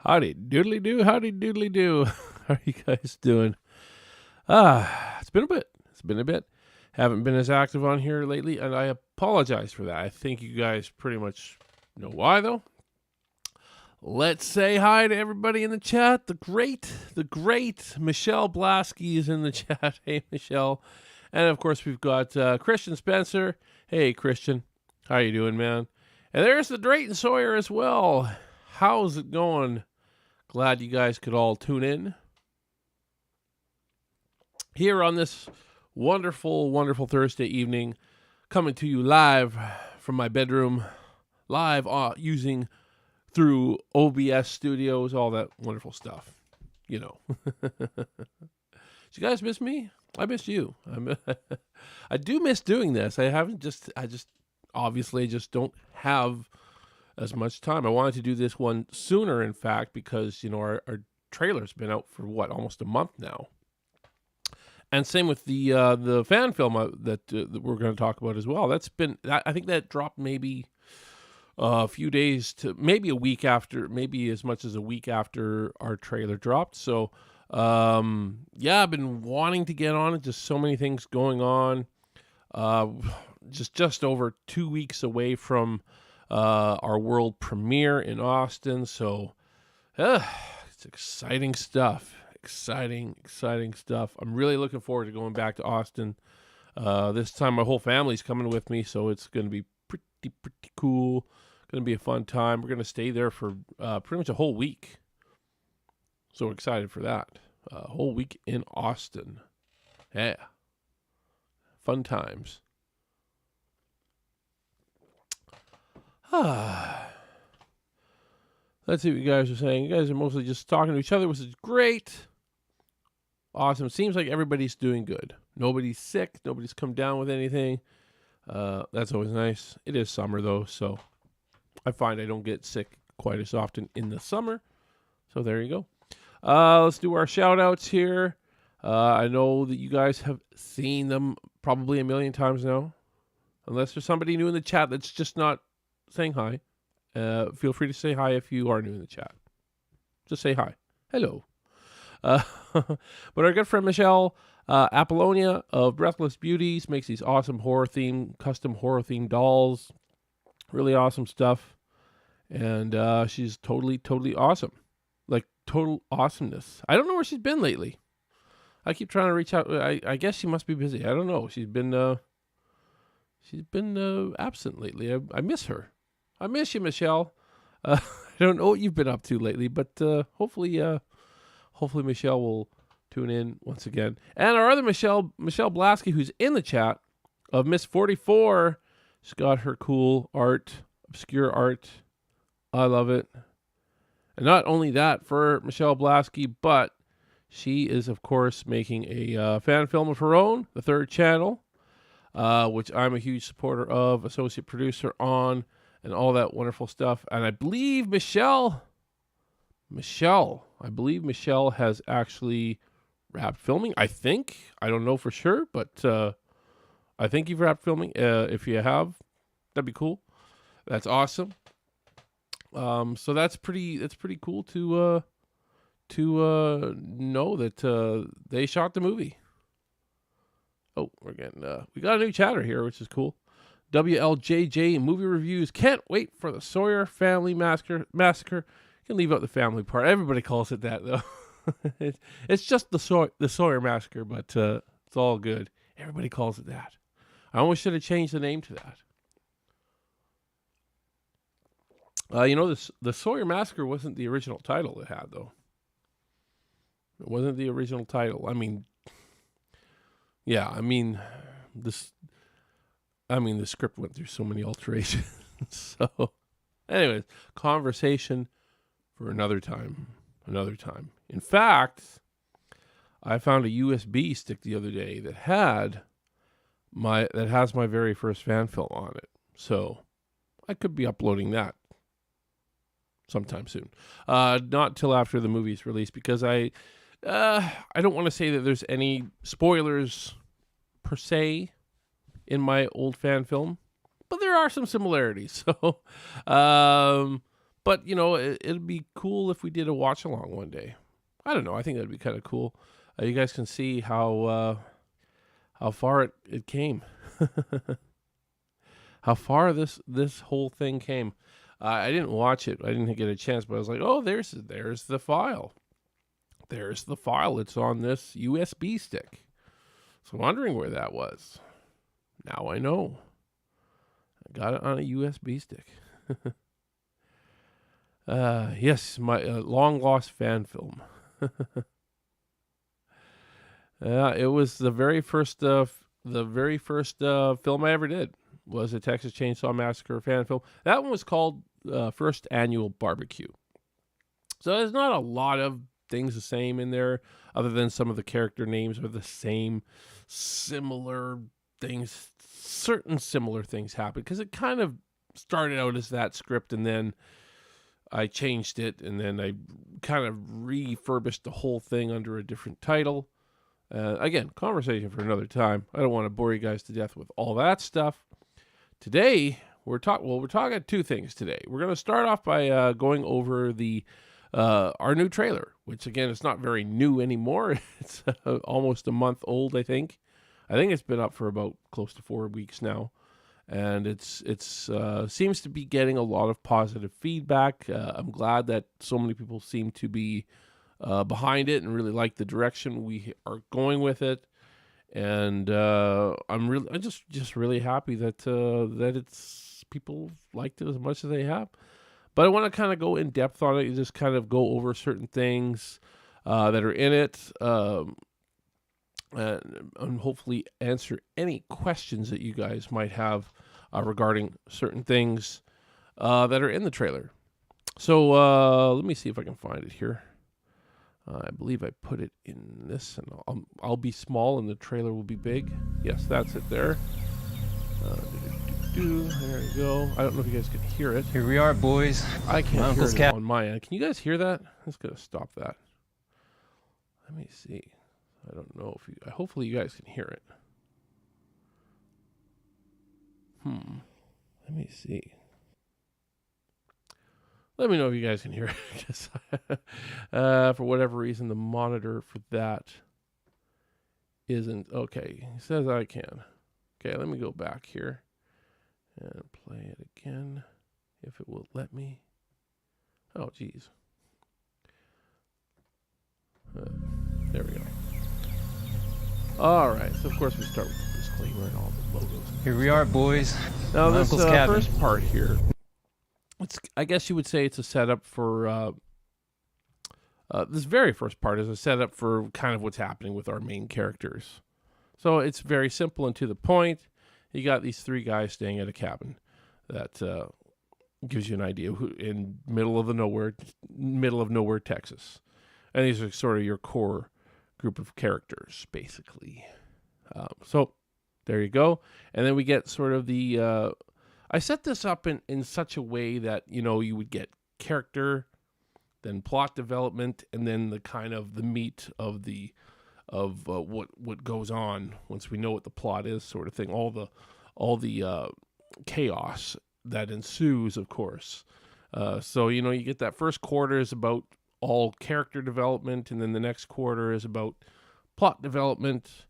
Howdy doodly doo, howdy doodly doo. How are you guys doing? It's been a bit. Haven't been as active on here lately, and I apologize for that. I think you guys pretty much know why, though. Let's say hi to everybody in the chat. The great Michelle Blasky is in the chat. Hey, Michelle. And, of course, we've got Christian Spencer. Hey, Christian. How you doing, man? And there's the Drayton Sawyer as well. How's it going? Glad you guys could all tune in here on this wonderful, wonderful Thursday evening, coming to you live from my bedroom, live using through OBS studios, all that wonderful stuff, you know. Did you guys miss me? I miss you. I do miss doing this. I just obviously just don't have as much time. I wanted to do this one sooner, in fact, because, you know, our trailer's been out for almost a month now. And same with the fan film that we're going to talk about as well. That's been, I think that dropped maybe a few days to maybe a week after, maybe as much as a week after our trailer dropped. So, yeah, I've been wanting to get on it. Just so many things going on. Just over 2 weeks away from our world premiere in Austin. So, it's exciting stuff. Exciting stuff. I'm really looking forward to going back to Austin. This time my whole family's coming with me, so it's going to be pretty cool. Going to be a fun time. We're going to stay there for pretty much a whole week. So excited for that. A whole week in Austin. Yeah. Fun times. Let's see what you guys are saying. You guys are mostly just talking to each other, which is great. Awesome. Seems like everybody's doing good. Nobody's sick. Nobody's come down with anything. That's always nice. It is summer, though, so I find I don't get sick quite as often in the summer. So there you go. Let's do our shout-outs here. I know that you guys have seen them probably a million times now. Unless there's somebody new in the chat that's just not saying hi. Feel free to say hi if you are new in the chat. Just say hi. Hello. But our good friend Michelle Appollonia of Breathless Beauties makes these awesome custom horror themed dolls. Really awesome stuff. And she's totally awesome. Like total awesomeness. I don't know where she's been lately. I keep trying to reach out. I guess she must be busy. I don't know. She's been absent lately. I miss her. I miss you, Michelle. I don't know what you've been up to lately, but hopefully Michelle will tune in once again. And our other Michelle Blasky, who's in the chat, of Miss 44. She's got her cool art, obscure art. I love it. And not only that for Michelle Blasky, but she is, of course, making a fan film of her own, The Third Channel, which I'm a huge supporter of, associate producer on, and all that wonderful stuff. And I believe Michelle has actually wrapped filming. I think. I don't know for sure, but I think you've wrapped filming. If you have, that'd be cool. That's awesome. So that's pretty cool to know that they shot the movie. Oh, we got a new chatter here, which is cool. WLJJ movie reviews. Can't wait for the Sawyer family massacre. You can leave out the family part. Everybody calls it that, though. It's just the Sawyer Massacre, but it's all good. Everybody calls it that. I almost should have changed the name to that. The Sawyer Massacre wasn't the original title it had, though. It wasn't the original title. I mean, the script went through so many alterations. So, anyways, conversation for another time. In fact, I found a USB stick the other day that has my very first fan film on it. So, I could be uploading that sometime soon. Not till after the movie's released, because I don't want to say that there's any spoilers per se in my old fan film, but there are some similarities. So, but it'd be cool if we did a watch along one day. I don't know. I think that'd be kind of cool. You guys can see how far it came. How far this whole thing came. I didn't watch it. I didn't get a chance, but I was like, oh, there's the file. There's the file. It's on this USB stick. So wondering where that was. Now I know. I got it on a USB stick. Yes, my long lost fan film. It was the very first film I ever did. Was a Texas Chainsaw Massacre fan film. That one was called First Annual Barbecue. So there's not a lot of things the same in there, other than some of the character names are the same. Similar things, certain similar things happen, because it kind of started out as that script, and then I changed it, and then I kind of refurbished the whole thing under a different title. Again, conversation for another time. I don't want to bore you guys to death with all that stuff. Today, we're talking two things today. We're going to start off by going over our new trailer, which again, it's not very new anymore. It's almost a month old, I think. I think it's been up for about close to 4 weeks now, and it's seems to be getting a lot of positive feedback. I'm glad that so many people seem to be behind it and really like the direction we are going with it. And I'm just really happy that it's people liked it as much as they have. But I want to kind of go in depth on it and just kind of go over certain things that are in it, and hopefully answer any questions that you guys might have regarding certain things that are in the trailer. So let me see if I can find it here. I believe I put it in this, and I'll be small and the trailer will be big. Yes, that's it there. There you go. I don't know if you guys can hear it. Here we are, boys. I can't hear it on my end. Can you guys hear that? Let's go stop that. Let me see. I don't know if you... Hopefully you guys can hear it. Let me see. Let me know if you guys can hear it. Because for whatever reason, the monitor for that isn't... Okay, it says I can. Okay, let me go back here and play it again, if it will let me. Oh, geez. There we go. All right, so of course we start with the disclaimer and all the logos. Here we are, boys. Now this first part here, I guess you would say it's a setup for, this very first part is a setup for kind of what's happening with our main characters. So it's very simple and to the point. You got these three guys staying at a cabin that gives you an idea who in middle of nowhere, Texas. And these are sort of your core group of characters, basically. So there you go. And then we get sort of the... I set this up in such a way that, you would get character, then plot development, and then the kind of the meat of what goes on once we know what the plot is, sort of thing. All the chaos that ensues, of course. So you get that first quarter is about all character development, and then the next quarter is about plot development.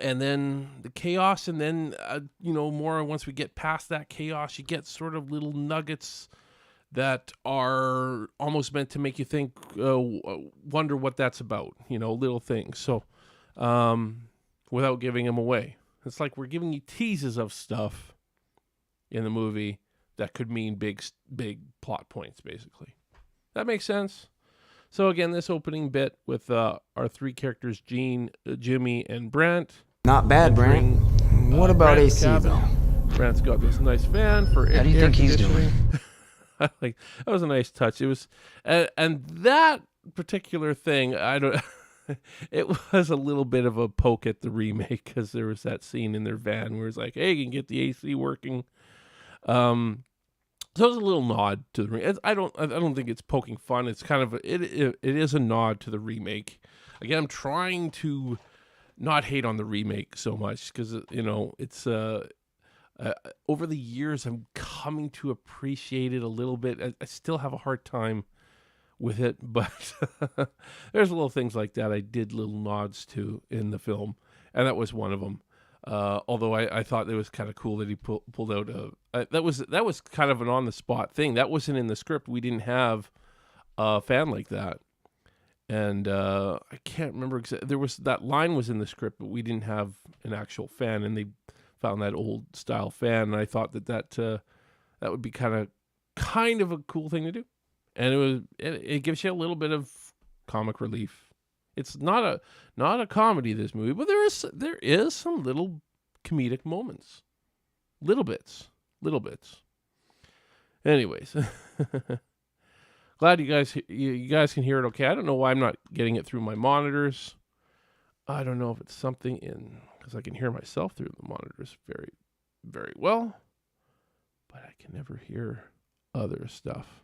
and then the chaos, and then more once we get past that chaos, you get sort of little nuggets that are almost meant to make you think, wonder what that's about, little things. So without giving them away, it's like we're giving you teases of stuff in the movie that could mean big plot points, basically. That makes sense. So again, this opening bit with our three characters, Gene, Jimmy, and Brent. Not bad, Brent. What about Brent's AC, cabin. though? Brent's got this nice fan for How do you air think he's conditioning. doing? Like, that was a nice touch. It was, and that particular thing, it was a little bit of a poke at the remake, because there was that scene in their van where it's like, hey, you can get the AC working. So it was a little nod to the remake. I don't think it's poking fun. It's kind of it is a nod to the remake. Again, I'm trying to not hate on the remake so much, because it's over the years I'm coming to appreciate it a little bit. I still have a hard time with it, but there's little things like that I did little nods to in the film, and that was one of them. Although I thought it was kind of cool that he pulled out that was kind of an on the spot thing. That wasn't in the script. We didn't have a fan like that, and I can't remember exactly. There was that line was in the script, but we didn't have an actual fan, and they found that old style fan, and I thought that would be kind of a cool thing to do, and it gives you a little bit of comic relief. It's not a comedy, this movie, but there is some little comedic moments, little bits. Anyways, glad you guys can hear it okay. I don't know why I'm not getting it through my monitors. I don't know if it's something because I can hear myself through the monitors very, very well, but I can never hear other stuff.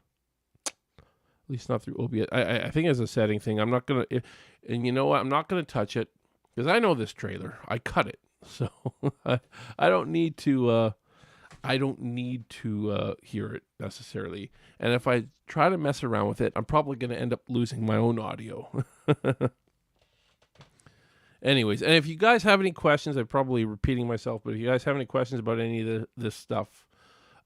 At least not through OBS. I think it's a setting thing. I'm not going to... And you know what? I'm not going to touch it, because I know this trailer. I cut it. So I don't need to... hear it necessarily. And if I try to mess around with it, I'm probably going to end up losing my own audio. Anyways, and if you guys have any questions, I'm probably repeating myself, but if you guys have any questions about any of this stuff,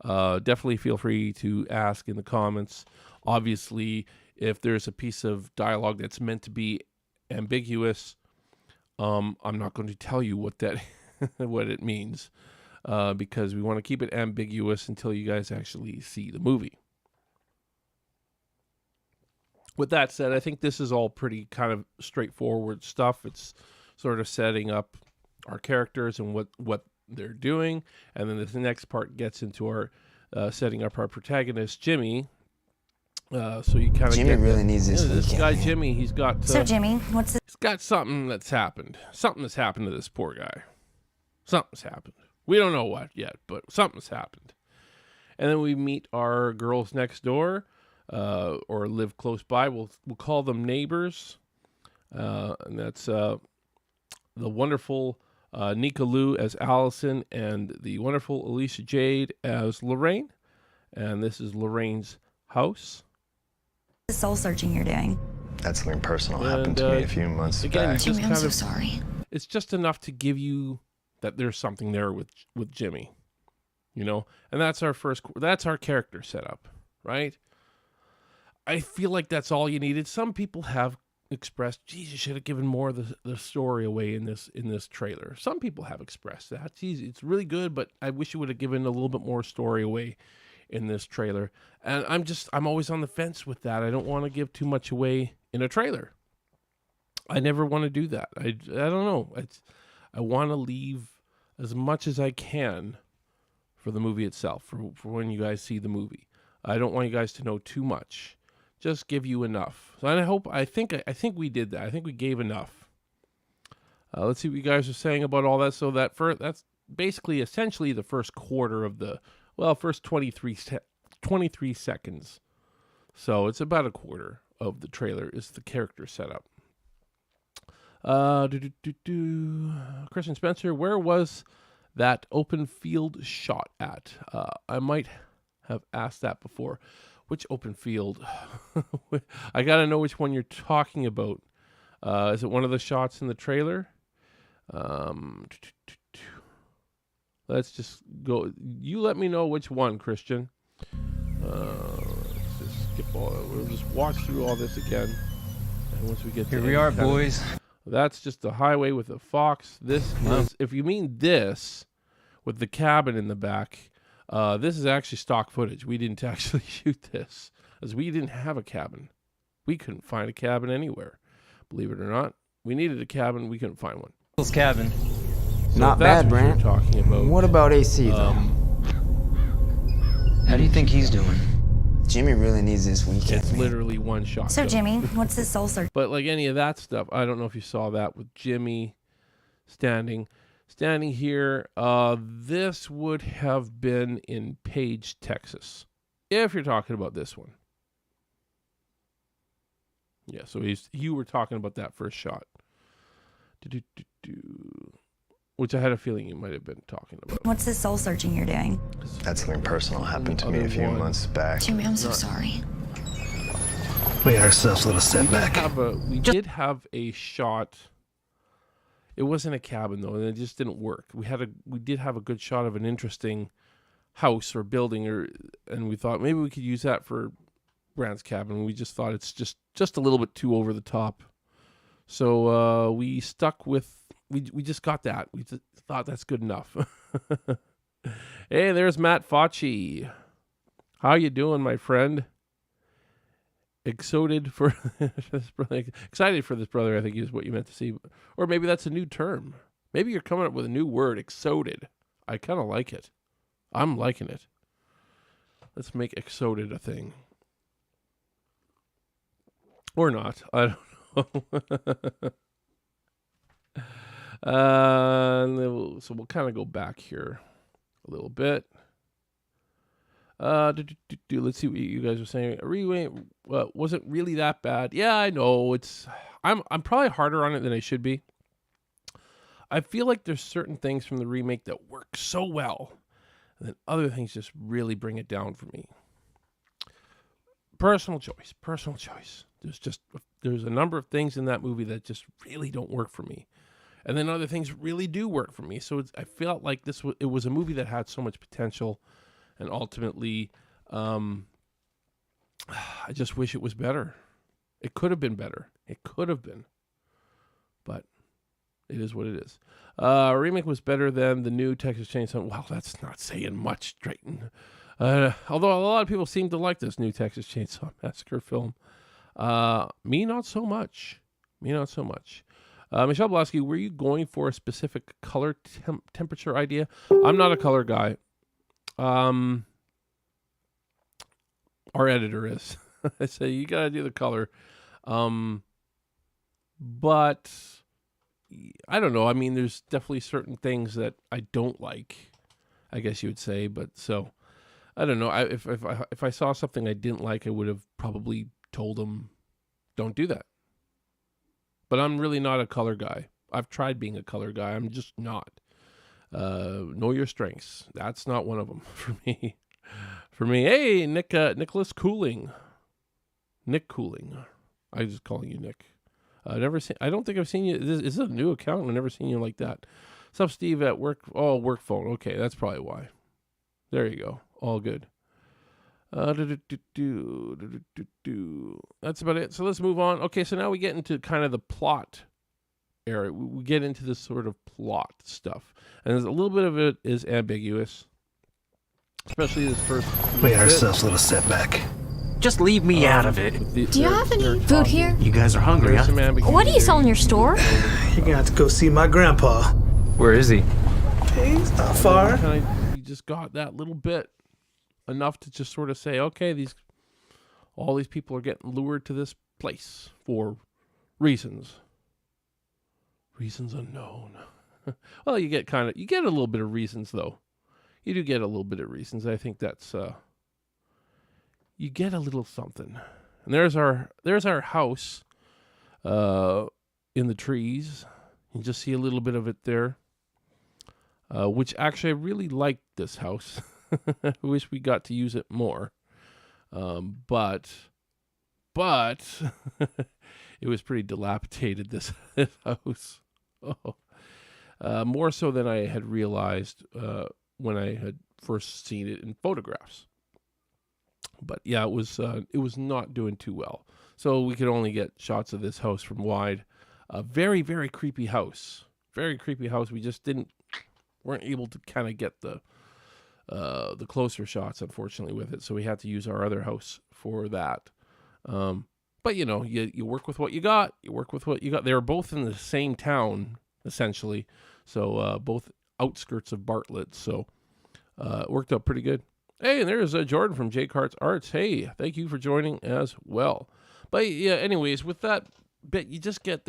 definitely feel free to ask in the comments. Obviously, if there's a piece of dialogue that's meant to be ambiguous, I'm not going to tell you what it means, because we want to keep it ambiguous until you guys actually see the movie. With that said, I think this is all pretty kind of straightforward stuff. It's sort of setting up our characters and what they're doing, and then this next part gets into our setting up our protagonist, Jimmy. So you kind of Jimmy really needs this guy, man. Jimmy. He's got So Jimmy, what's this? he's got something that's happened. Something that's happened to this poor guy. Something's happened. We don't know what yet, but something's happened. And then we meet our girls next door, or live close by. We'll call them neighbors, and that's the wonderful Nika Lou as Allison, and the wonderful Alicia Jade as Lorraine. And this is Lorraine's house. The soul searching you're doing? That's something personal And, happened to me a few months again, back. just Jimmy, I'm kind so of- sorry. It's just enough to give you that there's something there with Jimmy, and that's our character setup, right? I feel like that's all you needed. Some people have expressed, geez, you should have given more of the story away in this trailer. Some people have expressed that, geez, it's really good, but I wish you would have given a little bit more story away in this trailer. And I'm always on the fence with that. I don't want to give too much away in a trailer. I never want to do that. I don't know. I want to leave as much as I can for the movie itself, for when you guys see the movie. I don't want you guys to know too much. Just give you enough. So I think we did that. I think we gave enough. Let's see what you guys are saying about all that. So that's basically essentially the first quarter of first 23 seconds. So it's about a quarter of the trailer is the character setup. Christian Spencer, where was that open field shot at? I might have asked that before. Which open field? I gotta know which one you're talking about. Is it one of the shots in the trailer? Um, let's just go. You let me know which one, Christian. Let's just skip all. We'll just watch through all this again. And once we get Here to we any are, kind of- boys. that's just the highway with the fox. This is, if you mean this, with the cabin in the back, this is actually stock footage. We didn't actually shoot this, as we didn't have a cabin. We couldn't find a cabin anywhere. Believe it or not, we needed a cabin. We couldn't find one. Bill's cabin. So Not if that's bad, what you're Brant. talking about. What about AC, though? How do you think he's doing? Jimmy really needs this weekend. It's man. literally one shot. So, though. Jimmy, what's this soul search? But like any of that stuff, I don't know if you saw that with Jimmy standing here. This would have been in Page, Texas, if you're talking about this one. Yeah, so you were talking about that first shot. Which I had a feeling you might have been talking about. What's this soul searching you're doing? That's something personal happened to me a few months back. Jimmy, I'm so sorry. We got ourselves a little setback. We did have a shot. It wasn't a cabin though, and it just didn't work. We did have a good shot of an interesting house or building, and we thought maybe we could use that for Brand's cabin. We just thought it's just a little bit too over the top. So we stuck with we just got that. We just thought that's good enough. Hey, there's Matt Facci. How you doing, my friend? Excited for this brother. Excited for this brother, I think is what you meant to see. Or maybe that's a new term. Maybe you're coming up with a new word, excited. I kind of like it. I'm liking it. Let's make excited a thing. Or not. I don't know. So we'll kind of go back here a little bit. Let's see what you guys are saying. Wasn't really that bad. Yeah, I know. I'm probably harder on it than I should be. I feel like there's certain things from the remake that work so well, and then other things just really bring it down for me. Personal choice. There's a number of things in that movie that just really don't work for me. And then other things really do work for me. So I felt like it was a movie that had so much potential, and ultimately, I just wish it was better. It could have been better. It could have been. But it is what it is. Remake was better than the new Texas Chainsaw. Well, that's not saying much, Drayton. Although a lot of people seem to like this new Texas Chainsaw Massacre film. Me, not so much. Michelle Blasky, were you going for a specific color temperature idea? I'm not a color guy. Our editor is. I say you gotta do the color. But I don't know. I mean, there's definitely certain things that I don't like, I guess you would say. But so I don't know. If I saw something I didn't like, I would have probably told them, don't do that. But I'm really not a color guy. I've tried being a color guy. I'm just not. Know your strengths. That's not one of them for me. Hey, Nicholas Cooling. Nick Cooling. I'm just calling you Nick. I don't think I've seen you. Is this a new account? I've never seen you like that. What's up, Steve, at work? Oh, work phone. Okay, that's probably why. There you go. All good. That's about it. So let's move on. Okay, so now we get into kind of the plot area. We get into this sort of plot stuff. And there's a little bit of it is ambiguous. Especially this first. We got ourselves a little setback. Just leave me out of it. Do you have any food here? You guys are hungry, huh? What do you sell in your store? You're gonna have to go see my grandpa. Where is he? Hey, he's not far. You just got that little bit. Enough to just sort of say, okay, all these people are getting lured to this place for reasons unknown. Well, you get a little bit of reasons though. You do get a little bit of reasons. I think that's you get a little something. And there's our house in the trees. You just see a little bit of it there. Which actually I really liked this house. I wish we got to use it more. But it was pretty dilapidated, this house. Oh. more so than I had realized when I had first seen it in photographs. But yeah, it was not doing too well. So we could only get shots of this house from wide. A very, very creepy house. Very creepy house. We just weren't able to kind of get the closer shots, unfortunately, with it. So we had to use our other house for that. But you know, you work with what you got. You work with what you got. They were both in the same town, essentially. So both outskirts of Bartlett. So it worked out pretty good. Hey, and there's Jordan from J Carts Arts. Hey, thank you for joining as well. But yeah, anyways, with that bit, you just get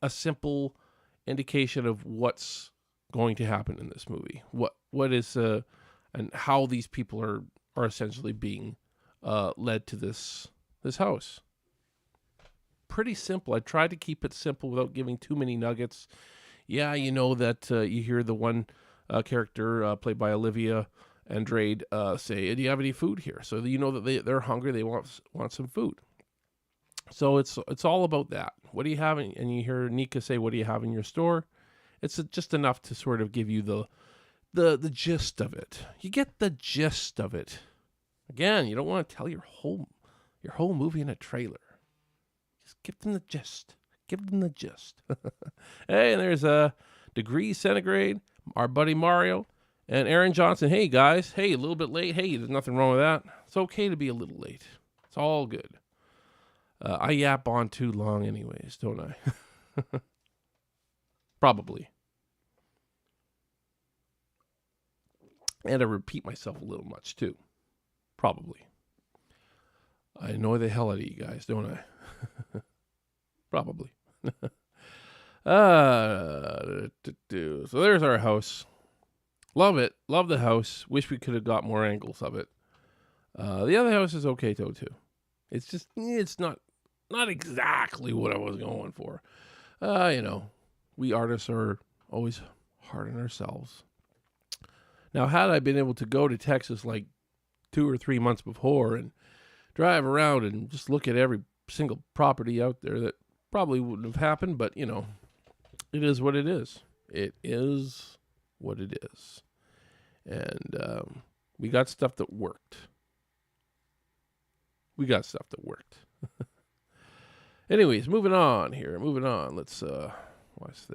a simple indication of what's going to happen in this movie. What is and how these people are essentially being led to this house. Pretty simple. I tried to keep it simple without giving too many nuggets. Yeah, you know that you hear the one character played by Olivia Andrade say, "Do you have any food here?" So you know that they're hungry. They want some food. So it's all about that. What do you have? And you hear Nika say, "What do you have in your store?" It's just enough to sort of give you the gist of it. You get the gist of it. Again, you don't want to tell your whole movie in a trailer. Just give them the gist. Give them the gist. Hey, and there's Degrees Centigrade, our buddy Mario, and Aaron Johnson. Hey, guys. Hey, a little bit late. Hey, there's nothing wrong with that. It's okay to be a little late. It's all good. I yap on too long anyways, don't I? Probably. And I repeat myself a little much, too. Probably. I annoy the hell out of you guys, don't I? Probably. So there's our house. Love it. Love the house. Wish we could have got more angles of it. The other house is okay, though, too. It's just, it's not exactly what I was going for. You know, we artists are always hard on ourselves. Now, had I been able to go to Texas like 2 or 3 months before and drive around and just look at every single property out there, that probably wouldn't have happened, but, you know, it is what it is. It is what it is. And we got stuff that worked. Anyways, moving on here. Let's watch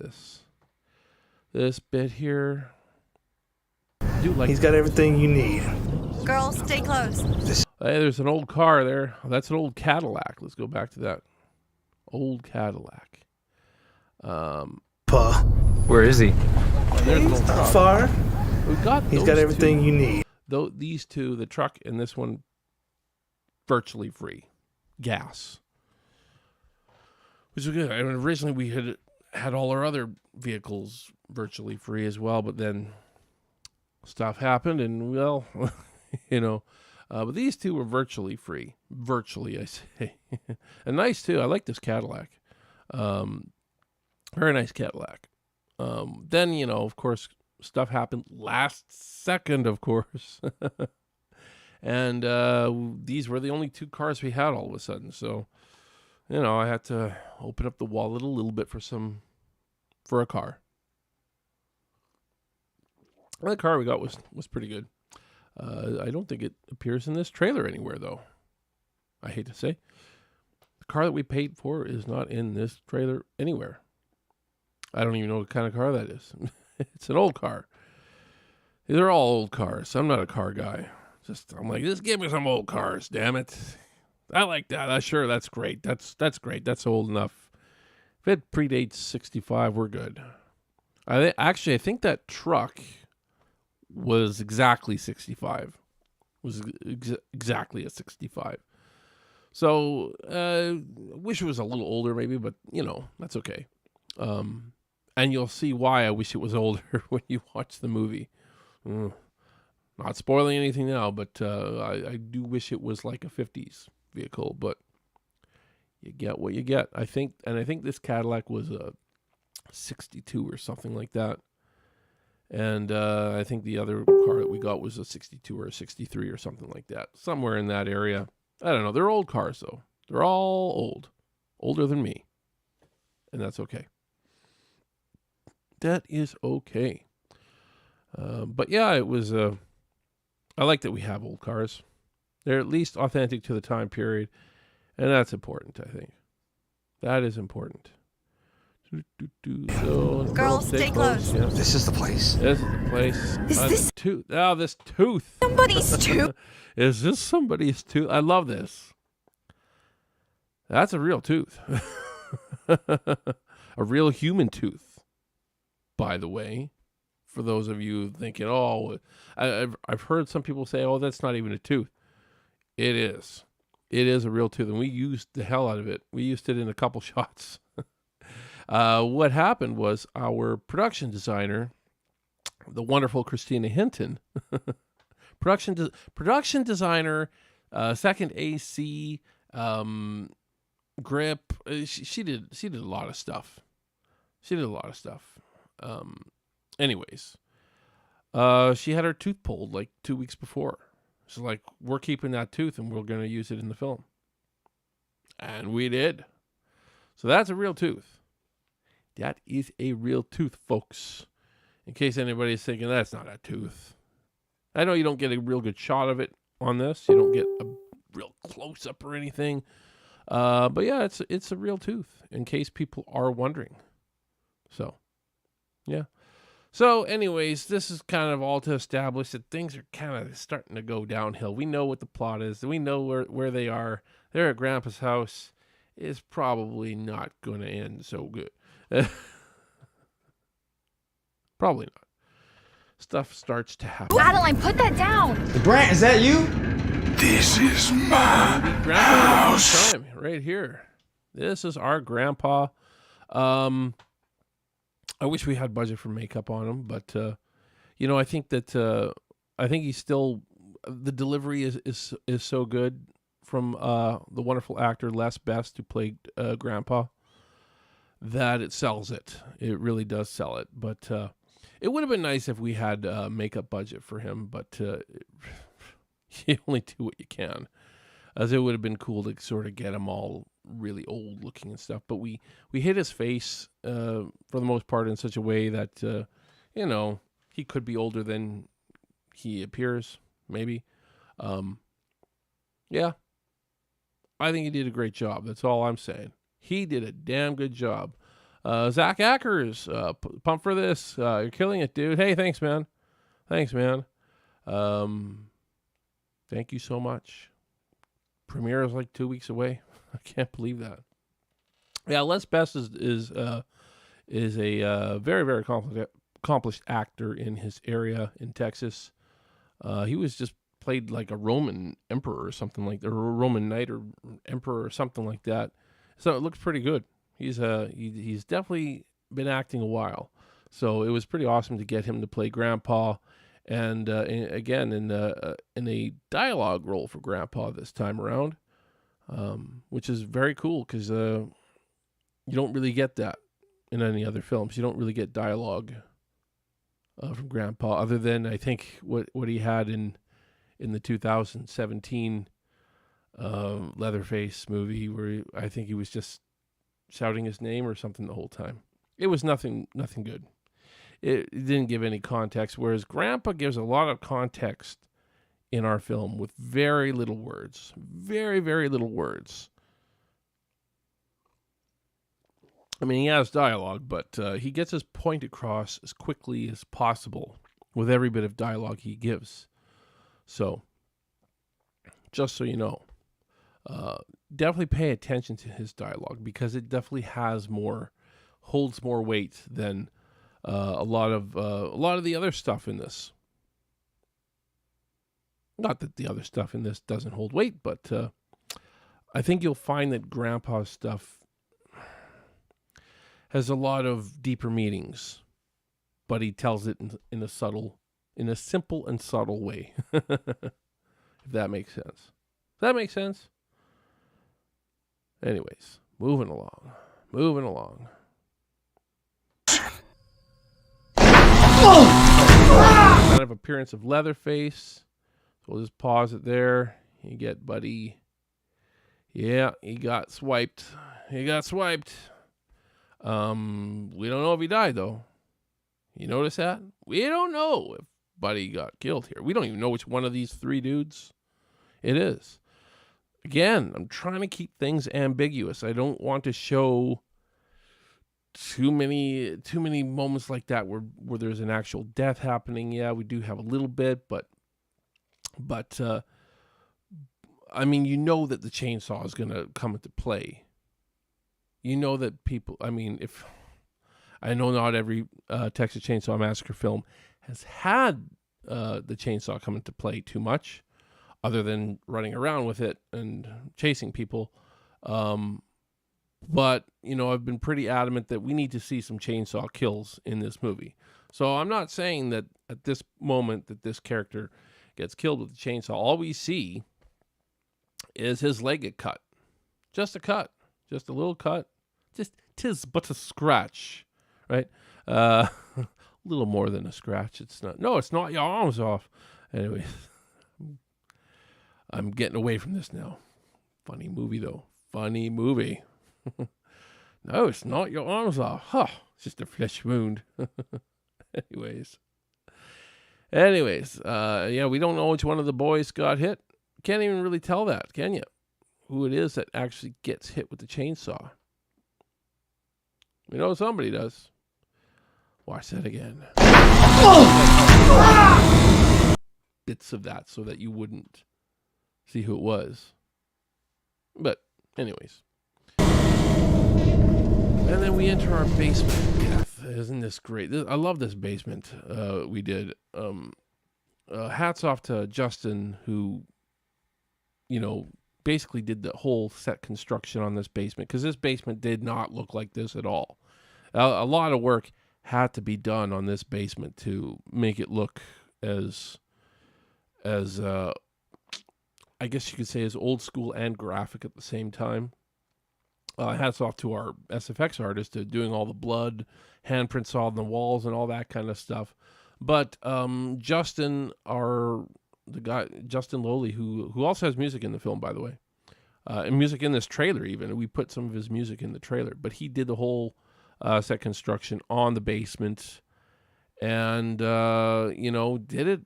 this bit here. He's got everything you need. Girls, stay close. Hey, there's an old car there. Oh, that's an old Cadillac. Let's go back to that old Cadillac. Pa. Where is he? There's an old He's not car. far. We've got. He's got everything you need. Though these two, the truck and this one, virtually free, gas, which was good. I mean, originally we had all our other vehicles virtually free as well, but then stuff happened, and well, you know, but these two were virtually free. Virtually, I say, and nice too. I like this Cadillac. Very nice Cadillac. Then, you know, of course, stuff happened last second, of course. And these were the only two cars we had all of a sudden. So, you know, I had to open up the wallet a little bit for a car. The car we got was pretty good. I don't think it appears in this trailer anywhere, though. I hate to say. The car that we paid for is not in this trailer anywhere. I don't even know what kind of car that is. It's an old car. They're all old cars. I'm not a car guy. I'm like, just give me some old cars, damn it. I like that. Sure, that's great. That's great. That's old enough. If it predates 65, we're good. I think that truck was exactly 65. Was exactly a 65. So, wish it was a little older maybe, but, you know, that's okay. And you'll see why I wish it was older when you watch the movie. Not spoiling anything now, but I do wish it was like a 50s vehicle, but you get what you get. I think this Cadillac was a 62 or something like that. And I think the other car that we got was a 62 or a 63 or something like that. Somewhere in that area. I don't know. They're old cars, though. They're all old. Older than me. And that's okay. That is okay. But yeah, it was. I like that we have old cars. They're at least authentic to the time period, and that's important. I think that is important. So, Girls, stay close. Yeah. This is the place. This is the place. Is this the tooth? Oh, this tooth. somebody's tooth? Is this somebody's tooth? I love this. That's a real tooth. A real human tooth, by the way. For those of you thinking, oh, I've heard some people say, oh, that's not even a tooth. It is. It is a real tooth, and we used the hell out of it. We used it in a couple shots. What happened was our production designer, the wonderful Christina Hinton, production designer, second AC, grip. She did a lot of stuff. Anyways, she had her tooth pulled like 2 weeks before. She's like, we're keeping that tooth and we're going to use it in the film. And we did. So that's a real tooth. That is a real tooth, folks. In case anybody's thinking that's not a tooth. I know you don't get a real good shot of it on this. You don't get a real close-up or anything. But yeah, it's a real tooth, in case people are wondering. So, yeah. So, anyways, this is kind of all to establish that things are kind of starting to go downhill. We know what the plot is. We know where they are. They're at Grandpa's house. It's probably not going to end so good. Probably not. Stuff starts to happen. Adeline, put that down. Brant, is that you? This is my Grandpa time right here. This is our grandpa. I wish we had budget for makeup on him, but I think that he's still, the delivery is so good from the wonderful actor Les Best, who played Grandpa, that it sells it. It really does sell it. But it would have been nice if we had makeup budget for him, but you only do what you can. As it would have been cool to sort of get him all really old looking and stuff. But we hit his face for the most part in such a way that, he could be older than he appears, maybe. Yeah. I think he did a great job. That's all I'm saying. He did a damn good job. Zach Ackers, pump for this. You're killing it, dude. Hey, thanks, man. Thank you so much. Premiere is like 2 weeks away. I can't believe that. Yeah, Les Best is a very, very accomplished actor in his area in Texas. He was just played like a Roman emperor or something like that, or a Roman knight or emperor or something like that. So it looks pretty good. He's definitely been acting a while. So it was pretty awesome to get him to play Grandpa, and again in a dialogue role for Grandpa this time around, which is very cool because you don't really get that in any other films. You don't really get dialogue from Grandpa, other than I think what he had in the 2017 Leatherface movie, where I think he was just shouting his name or something the whole time. It was nothing good. It didn't give any context, whereas Grandpa gives a lot of context in our film with very little words. Very, very little words. I mean, he has dialogue, but he gets his point across as quickly as possible with every bit of dialogue he gives. So, just so you know, definitely pay attention to his dialogue, because it definitely holds more weight than a lot of the other stuff in this. Not that the other stuff in this doesn't hold weight, but I think you'll find that Grandpa's stuff has a lot of deeper meanings, but he tells it in a simple and subtle way. If that makes sense. Does that make sense? Anyways, moving along. Kind of appearance of Leatherface. So we'll just pause it there. You get Buddy. Yeah, he got swiped. We don't know if he died, though. You notice that? We don't know if Buddy got killed here. We don't even know which one of these three dudes it is. Again, I'm trying to keep things ambiguous. I don't want to show too many moments like that where there's an actual death happening. Yeah, we do have a little bit, but I mean, you know that the chainsaw is going to come into play. You know that people, I mean, if I know not every Texas Chainsaw Massacre film has had the chainsaw come into play too much, other than running around with it and chasing people. But, you know, I've been pretty adamant that we need to see some chainsaw kills in this movie. So I'm not saying that at this moment that this character gets killed with the chainsaw. All we see is his leg get cut. Just a cut. Just a little cut. Just 'tis but a scratch, right? A little more than a scratch. It's not. No, it's not. Your arm's off. Anyway, I'm getting away from this now. Funny movie, though. Funny movie. No, it's not. Your arm's off. Huh. It's just a flesh wound. Anyways, yeah, we don't know which one of the boys got hit. Can't even really tell that, can you? Who it is that actually gets hit with the chainsaw. We know somebody does. Watch that again. Bits of that so that you wouldn't see who it was. But anyways. And then we enter our basement of death. Isn't this great? I love this basement we did. Hats off to Justin, who, you know, basically did the whole set construction on this basement, because this basement did not look like this at all. A lot of work had to be done on this basement to make it look as I guess you could say as old school and graphic at the same time. Hats off to our SFX artist doing all the blood, handprints on the walls and all that kind of stuff. But Justin Lowley, who also has music in the film, by the way, and music in this trailer even. We put some of his music in the trailer, but he did the whole set construction on the basement, and you know, did it.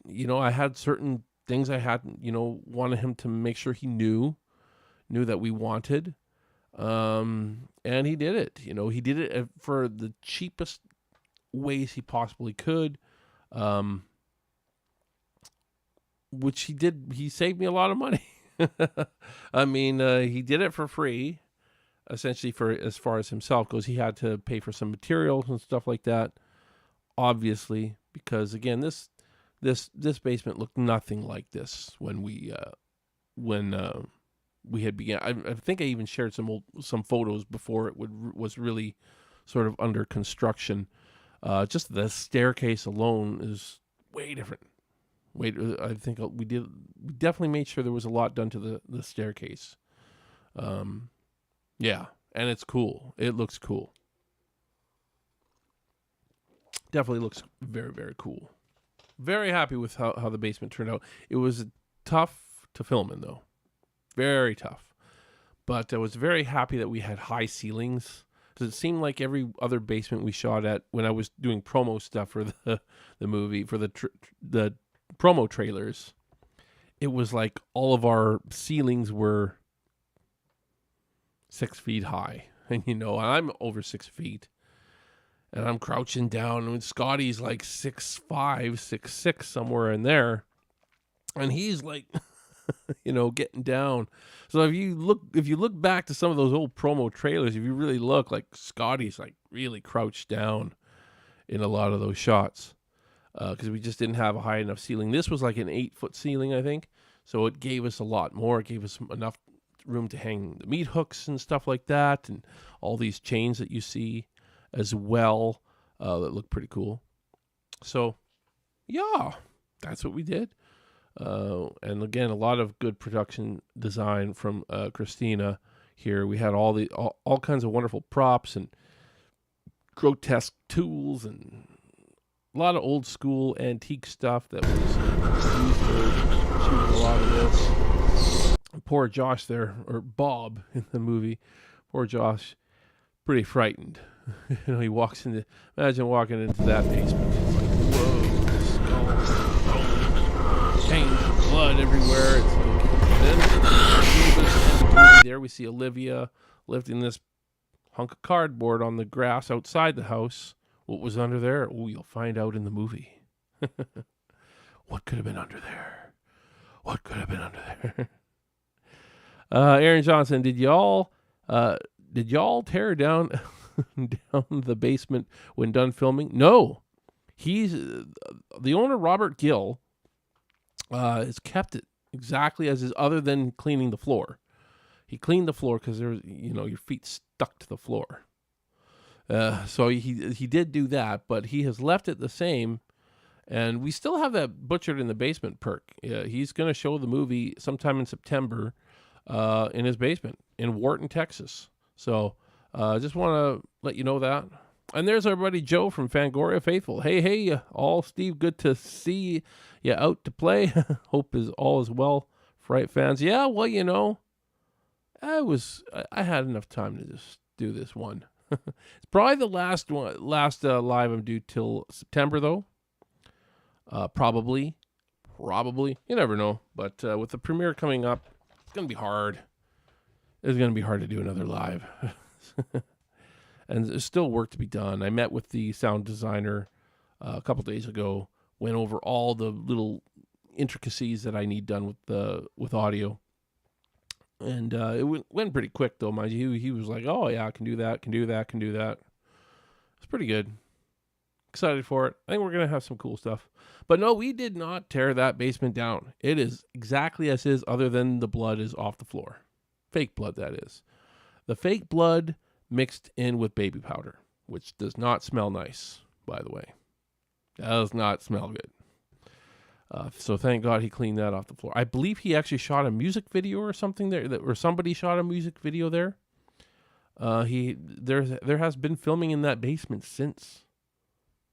You know, I had certain things I had, you know, wanted him to make sure he knew that we wanted. And he did it. You know, he did it for the cheapest ways he possibly could. Which he did. He saved me a lot of money. I mean, he did it for free, essentially, for as far as himself goes. He had to pay for some materials and stuff like that, obviously, because again, this basement looked nothing like this when we had began. I think I even shared some photos before it was really sort of under construction. Just the staircase alone is way different. I think we definitely made sure there was a lot done to the staircase. Yeah, and it's cool. It looks cool. Definitely looks very, very cool. Very happy with how the basement turned out. It was tough to film in, though. Very tough. But I was very happy that we had high ceilings, because it seemed like every other basement we shot at when I was doing promo stuff for the movie, for the promo trailers, it was like all of our ceilings were 6 feet high. And, you know, I'm over 6 feet. And I'm crouching down, and Scotty's like 6'5", 6'6", somewhere in there. And he's like, you know, getting down. So if you look back to some of those old promo trailers, if you really look, like Scotty's like really crouched down in a lot of those shots, because we just didn't have a high enough ceiling. This was like an 8-foot ceiling, I think. So it gave us a lot more. It gave us enough room to hang the meat hooks and stuff like that, and all these chains that you see as well, that look pretty cool. So yeah, that's what we did. And again, a lot of good production design from Christina here. We had all kinds of wonderful props and grotesque tools and a lot of old school antique stuff that was used for shooting a lot of this. Poor Josh there, or Bob in the movie. Poor Josh, pretty frightened He walks into. Imagine walking into that basement. It's like, whoa, skulls, stains of blood everywhere. It's like, then there we see Olivia lifting this hunk of cardboard on the grass outside the house. What was under there? Oh, you'll find out in the movie. What could have been under there? What could have been under there? Aaron Johnson, did y'all tear down the basement when done filming? No. He's the owner, Robert Gill, has kept it exactly as is, other than cleaning the floor. He cleaned the floor because there's, your feet stuck to the floor. So he did do that, but he has left it the same. And we still have that Butchered in the Basement perk. He's going to show the movie sometime in September in his basement in Wharton, Texas. So just want to let you know that. And there's our buddy Joe from Fangoria Faithful. Hey, all Steve, good to see you out to play. Hope all is well, Fright fans. Yeah, well, I had enough time to just do this one. It's probably the last live I'm due till September, though. Probably. You never know. But with the premiere coming up, it's going to be hard. It's going to be hard to do another live. And there's still work to be done. I met with the sound designer a couple days ago, went over all the little intricacies that I need done with audio. And it went pretty quick, though, mind you. He was like, oh, yeah, I can do that. It's pretty good. Excited for it. I think we're going to have some cool stuff. But no, we did not tear that basement down. It is exactly as is, other than the blood is off the floor. Fake blood, that is. The fake blood mixed in with baby powder, which does not smell nice, by the way. Does not smell good. So thank God he cleaned that off the floor. I believe he actually shot a music video or something there, or somebody shot a music video there. There has been filming in that basement since.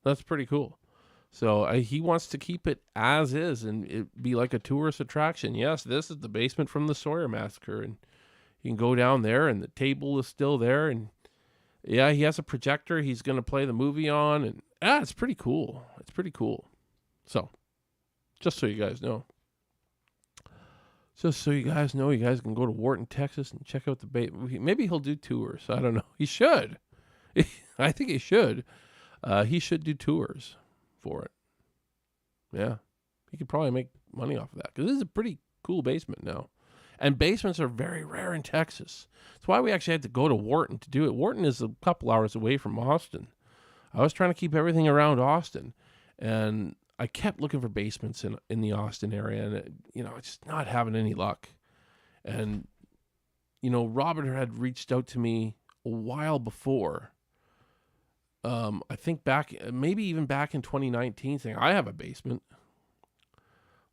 That's pretty cool. So he wants to keep it as is and it be like a tourist attraction. Yes, this is the basement from the Sawyer Massacre, and you can go down there, and the table is still there, and yeah, he has a projector he's going to play the movie on, and it's pretty cool. It's pretty cool. So, just so you guys know. You guys can go to Wharton, Texas, and check out the basement. Maybe he'll do tours. I don't know. He should. I think he should. He should do tours for it. Yeah. He could probably make money off of that, because this is a pretty cool basement now. And basements are very rare in Texas. That's why we actually had to go to Wharton to do it. Wharton is a couple hours away from Austin. I was trying to keep everything around Austin, and I kept looking for basements in the Austin area, and just not having any luck. And Robert had reached out to me a while before. I think maybe even back in 2019, saying I have a basement.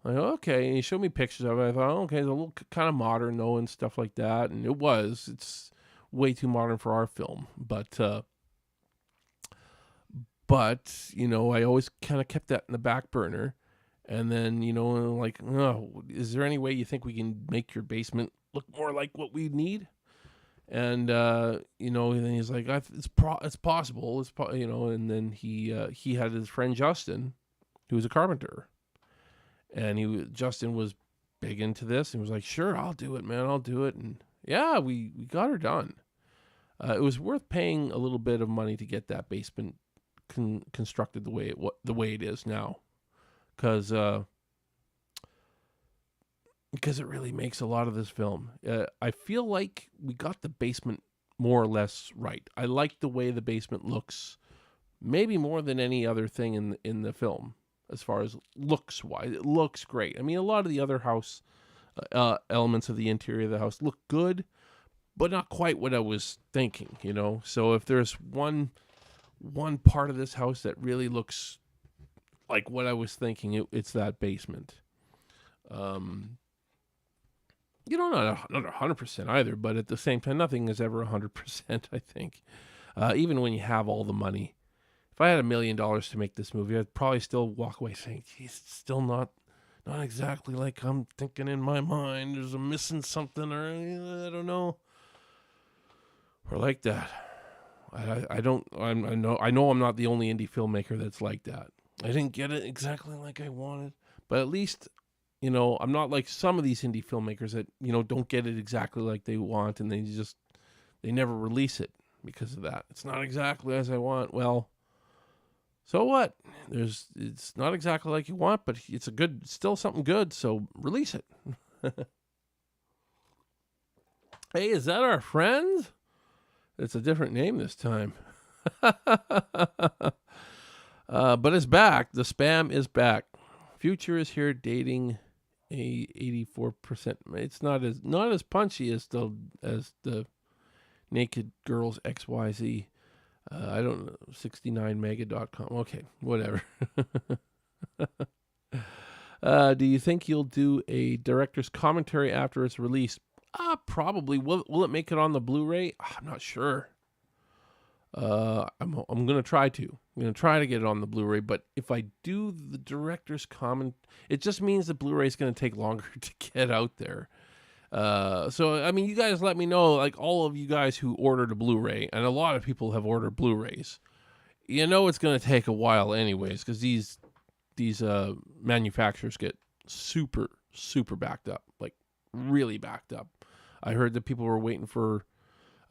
Like, okay, and he showed me pictures of it. I thought, okay, it's a little kind of modern, though, and stuff like that. And it's way too modern for our film. But I always kind of kept that in the back burner. And then, like, oh, is there any way you think we can make your basement look more like what we need? And, and then he's like, it's possible. And then he had his friend Justin, who was a carpenter. And Justin was big into this and was like, sure, I'll do it, man. I'll do it. And yeah, we got her done. It was worth paying a little bit of money to get that basement constructed the way it is now. Because it really makes a lot of this film. I feel like we got the basement more or less right. I like the way the basement looks, maybe more than any other thing in the film. As far as looks-wise, it looks great. I mean, a lot of the other house elements of the interior of the house look good, but not quite what I was thinking, So if there's one part of this house that really looks like what I was thinking, it's that basement. Not 100% either, but at the same time, nothing is ever 100%, I think. Even when you have all the money. If I had $1 million to make this movie, I'd probably still walk away saying, geez, it's still not exactly like I'm thinking in my mind. There's missing something, or I don't know. Or like that. I know I'm not the only indie filmmaker that's like that. I didn't get it exactly like I wanted, but at least, you know, I'm not like some of these indie filmmakers that, you know, don't get it exactly like they want, and they never release it because of that. It's not exactly as I want. Well, so what? It's not exactly like you want, but it's still something good, so release it. Hey, is that our friend? It's a different name this time. But it's back. The spam is back. Future is here dating a 84%. It's not as punchy as the Naked Girls XYZ. I don't know, 69mega.com. Okay, whatever. Do you think you'll do a director's commentary after it's released? Probably. Will it make it on the Blu-ray? I'm not sure. I'm going to try to. I'm going to try to get it on the Blu-ray, but if I do the director's comment, it just means the Blu-ray is going to take longer to get out there. So, I mean, you guys let me know, like all of you guys who ordered a Blu-ray, and a lot of people have ordered Blu-rays, you know it's going to take a while anyways, because these manufacturers get super, super backed up, like really backed up. I heard that people were waiting for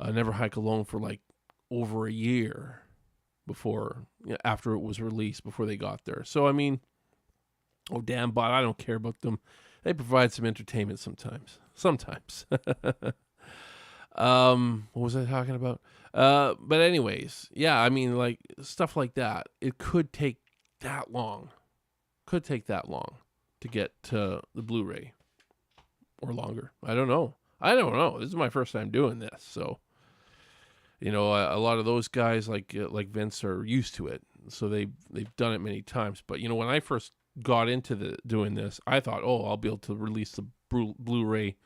Never Hike Alone for like over a year after it was released, before they got there. So, I mean, oh, damn, but I don't care about them. They provide some entertainment sometimes. What was I talking about? But anyways, yeah, I mean, like, stuff like that. It could take that long. To get to the Blu-ray. Or longer. I don't know. This is my first time doing this. So, you know, a lot of those guys like Vince are used to it. So they've done it many times. But, you know, when I first got into doing this, I thought, I'll be able to release the Blu-ray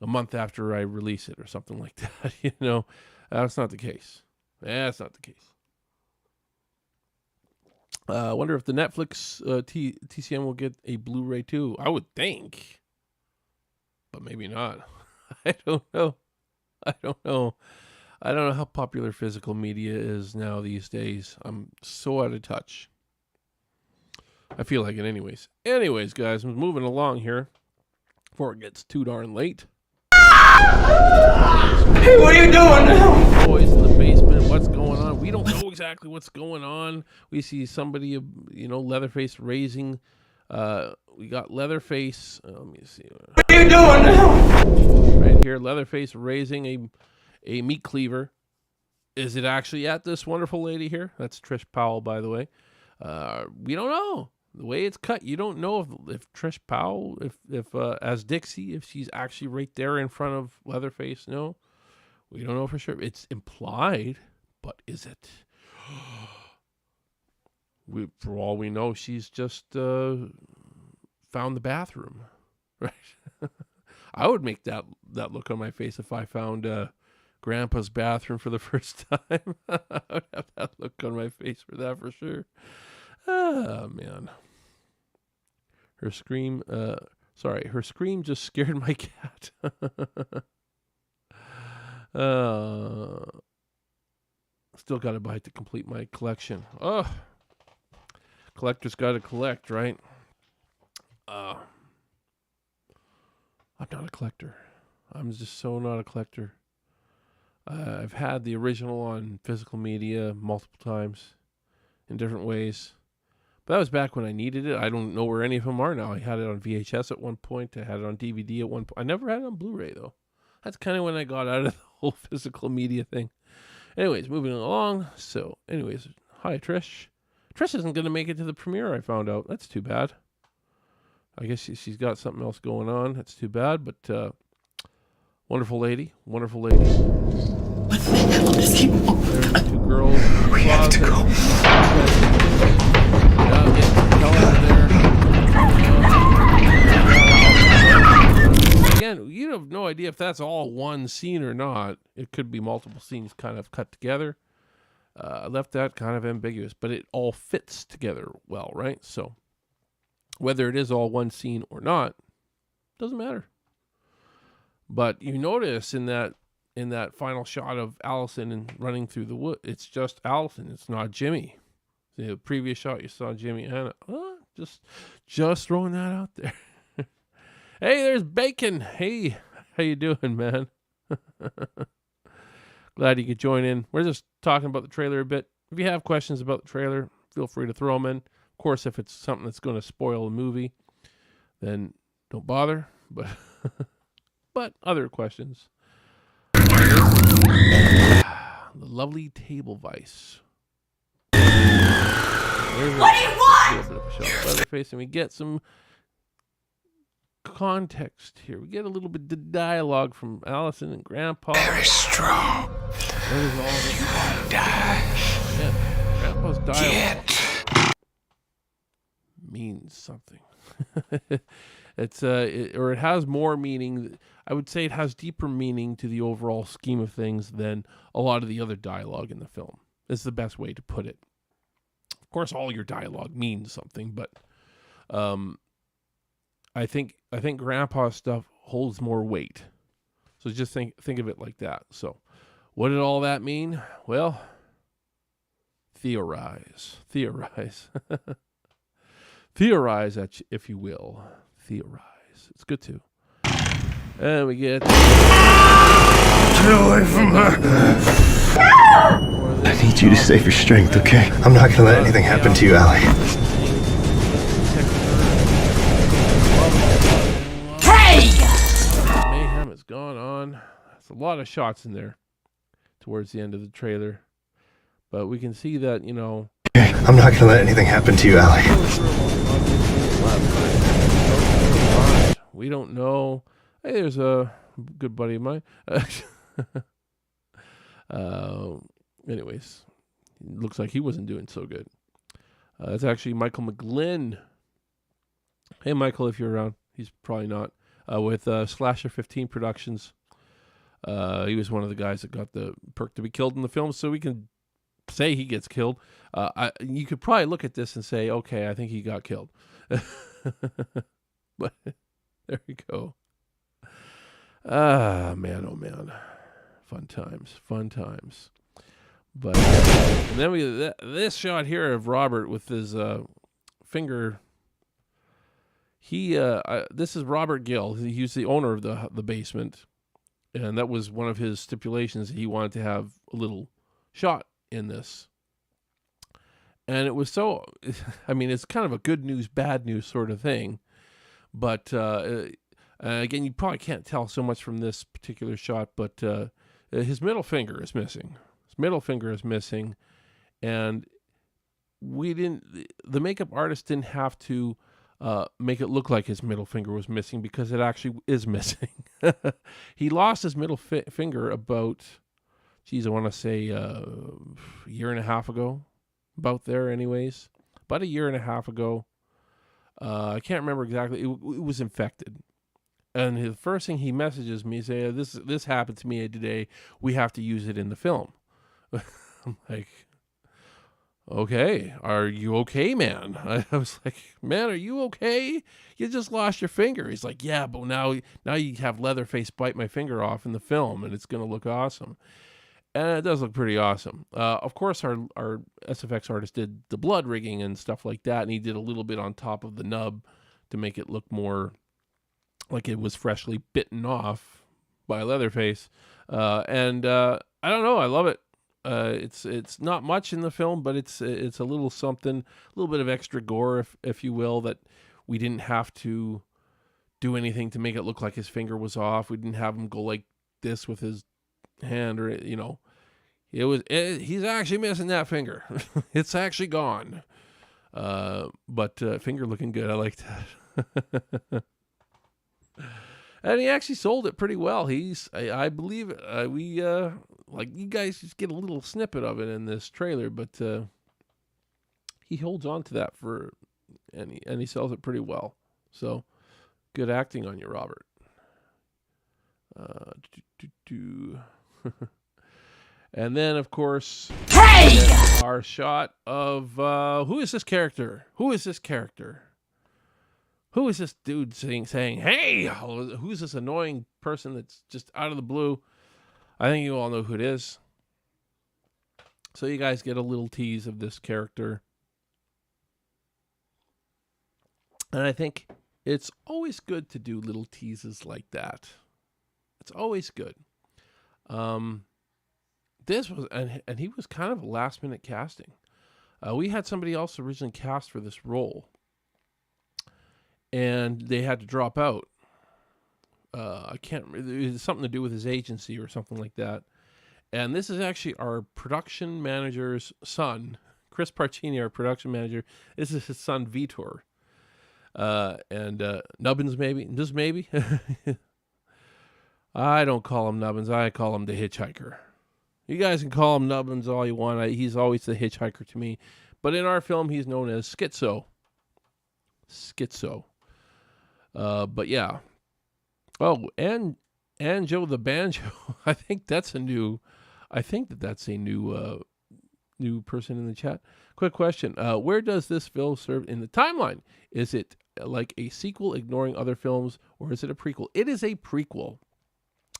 a month after I release it or something like that. You know, that's not the case. I wonder if the Netflix TCM will get a Blu-ray too. I would think, but maybe not. I don't know. I don't know how popular physical media is now these days. I'm so out of touch. I feel like it anyways. Anyways, guys, I'm moving along here before it gets too darn late. Hey, what are you doing now? Boys in the basement, what's going on? We don't know exactly what's going on. We see somebody, you know, Leatherface raising. We got Leatherface. Let me see. What are you doing now? Right here, Leatherface raising a meat cleaver. Is it actually at this wonderful lady here? That's Trish Powell, by the way. We don't know. The way it's cut, you don't know if Trish Powell, if as Dixie, if she's actually right there in front of Leatherface. No, we don't know for sure. It's implied, but is it? For all we know, she's just found the bathroom, right? I would make that look on my face if I found Grandpa's bathroom for the first time. I would have that look on my face for that for sure. Oh, man. Her scream just scared my cat. Still got to buy it to complete my collection. Oh, collector's got to collect, right? I'm not a collector. I'm just so not a collector. I've had the original on physical media multiple times in different ways. But that was back when I needed it. I don't know where any of them are now. I had it on VHS at one point. I had it on DVD at one point. I never had it on Blu-ray, though. That's kind of when I got out of the whole physical media thing. Anyways, moving along. So, anyways, hi, Trish. Trish isn't going to make it to the premiere, I found out. That's too bad. I guess she's got something else going on. That's too bad, but wonderful lady. Wonderful lady. Just keep on. There's the two girls. We have to go. Again, you have no idea if that's all one scene or not. It could be multiple scenes kind of cut together. I left that kind of ambiguous, but it all fits together well, right? So whether it is all one scene or not, doesn't matter. But you notice in that in that final shot of Allison and running through the wood. It's just Allison. It's not Jimmy. The previous shot you saw Jimmy and just throwing that out there. Hey, there's Bacon. Hey, how you doing, man? Glad you could join in. We're just talking about the trailer a bit. If you have questions about the trailer, feel free to throw them in. Of course, if it's something that's going to spoil a movie, then don't bother. But but other questions. The lovely table vice. What do you want? A little bit of a shot of Leatherface, and we get some context here. We get a little bit of dialogue from Allison and Grandpa. Very strong. What is all this? Yeah, Grandpa's dialogue means something. It has more meaning. I would say it has deeper meaning to the overall scheme of things than a lot of the other dialogue in the film. It's the best way to put it. Of course, all your dialogue means something, but I think Grandpa's stuff holds more weight. So just think of it like that. So, what did all that mean? Well, theorize, theorize, if you will, theorize. It's good too. And we get. Get away from her! I need you to save your strength, okay? I'm not gonna let anything happen to you, Allie. Mayhem has gone on. There's a lot of shots in there towards the end of the trailer. But we can see that, I'm not gonna let anything happen to you, Allie. We don't know. Hey, there's a good buddy of mine. Anyways, it looks like he wasn't doing so good. It's actually Michael McGlynn. Hey, Michael, if you're around. He's probably not. With Slasher 15 Productions. He was one of the guys that got the perk to be killed in the film, so we can say he gets killed. You could probably look at this and say, okay, I think he got killed. But there you go. Man, oh man. Fun times. But and then we this shot here of Robert with his finger. This is Robert Gill. He's the owner of the basement, and that was one of his stipulations. He wanted to have a little shot in this, and it was so. I mean, it's kind of a good news, bad news sort of thing, but again, you probably can't tell so much from this particular shot, but his middle finger is missing. And the makeup artist didn't have to make it look like his middle finger was missing, because it actually is missing. He lost his middle finger about, I want to say a year and a half ago, about there anyways, about a year and a half ago. I can't remember exactly. It was infected. And the first thing he messages me, say, this happened to me today. We have to use it in the film. I'm like, okay, are you okay, man? I was like, man, are you okay? You just lost your finger. He's like, yeah, but now you have Leatherface bite my finger off in the film, and it's going to look awesome. And it does look pretty awesome. Of course, our SFX artist did the blood rigging and stuff like that, and he did a little bit on top of the nub to make it look more like it was freshly bitten off by Leatherface. And I don't know, I love it. It's not much in the film, but it's a little something, a little bit of extra gore, if you will, that we didn't have to do anything to make it look like his finger was off. We didn't have him go like this with his hand, or he's actually missing that finger. It's actually gone. But finger looking good. I like that. And he actually sold it pretty well. I believe we you guys just get a little snippet of it in this trailer, but he holds on to that and he sells it pretty well. So good acting on you, Robert. And then, of course, our shot of who is this character? Who is this dude saying, hey, who's this annoying person that's just out of the blue? I think you all know who it is. So you guys get a little tease of this character. And I think it's always good to do little teases like that. It's always good. This was, and he was kind of a last minute casting. We had somebody else originally cast for this role, and they had to drop out. I can't remember. It was something to do with his agency or something like that. And this is actually our production manager's son, Chris Parcini, our production manager. This is his son, Vitor. And Nubbins, maybe. Just maybe. I don't call him Nubbins. I call him the Hitchhiker. You guys can call him Nubbins all you want. He's always the Hitchhiker to me. But in our film, he's known as Schizo. But yeah. Oh, and Joe the Banjo. I think that's a new new person in the chat. Quick question. Where does this film serve in the timeline? Is it like a sequel ignoring other films, or is it a prequel? It is a prequel.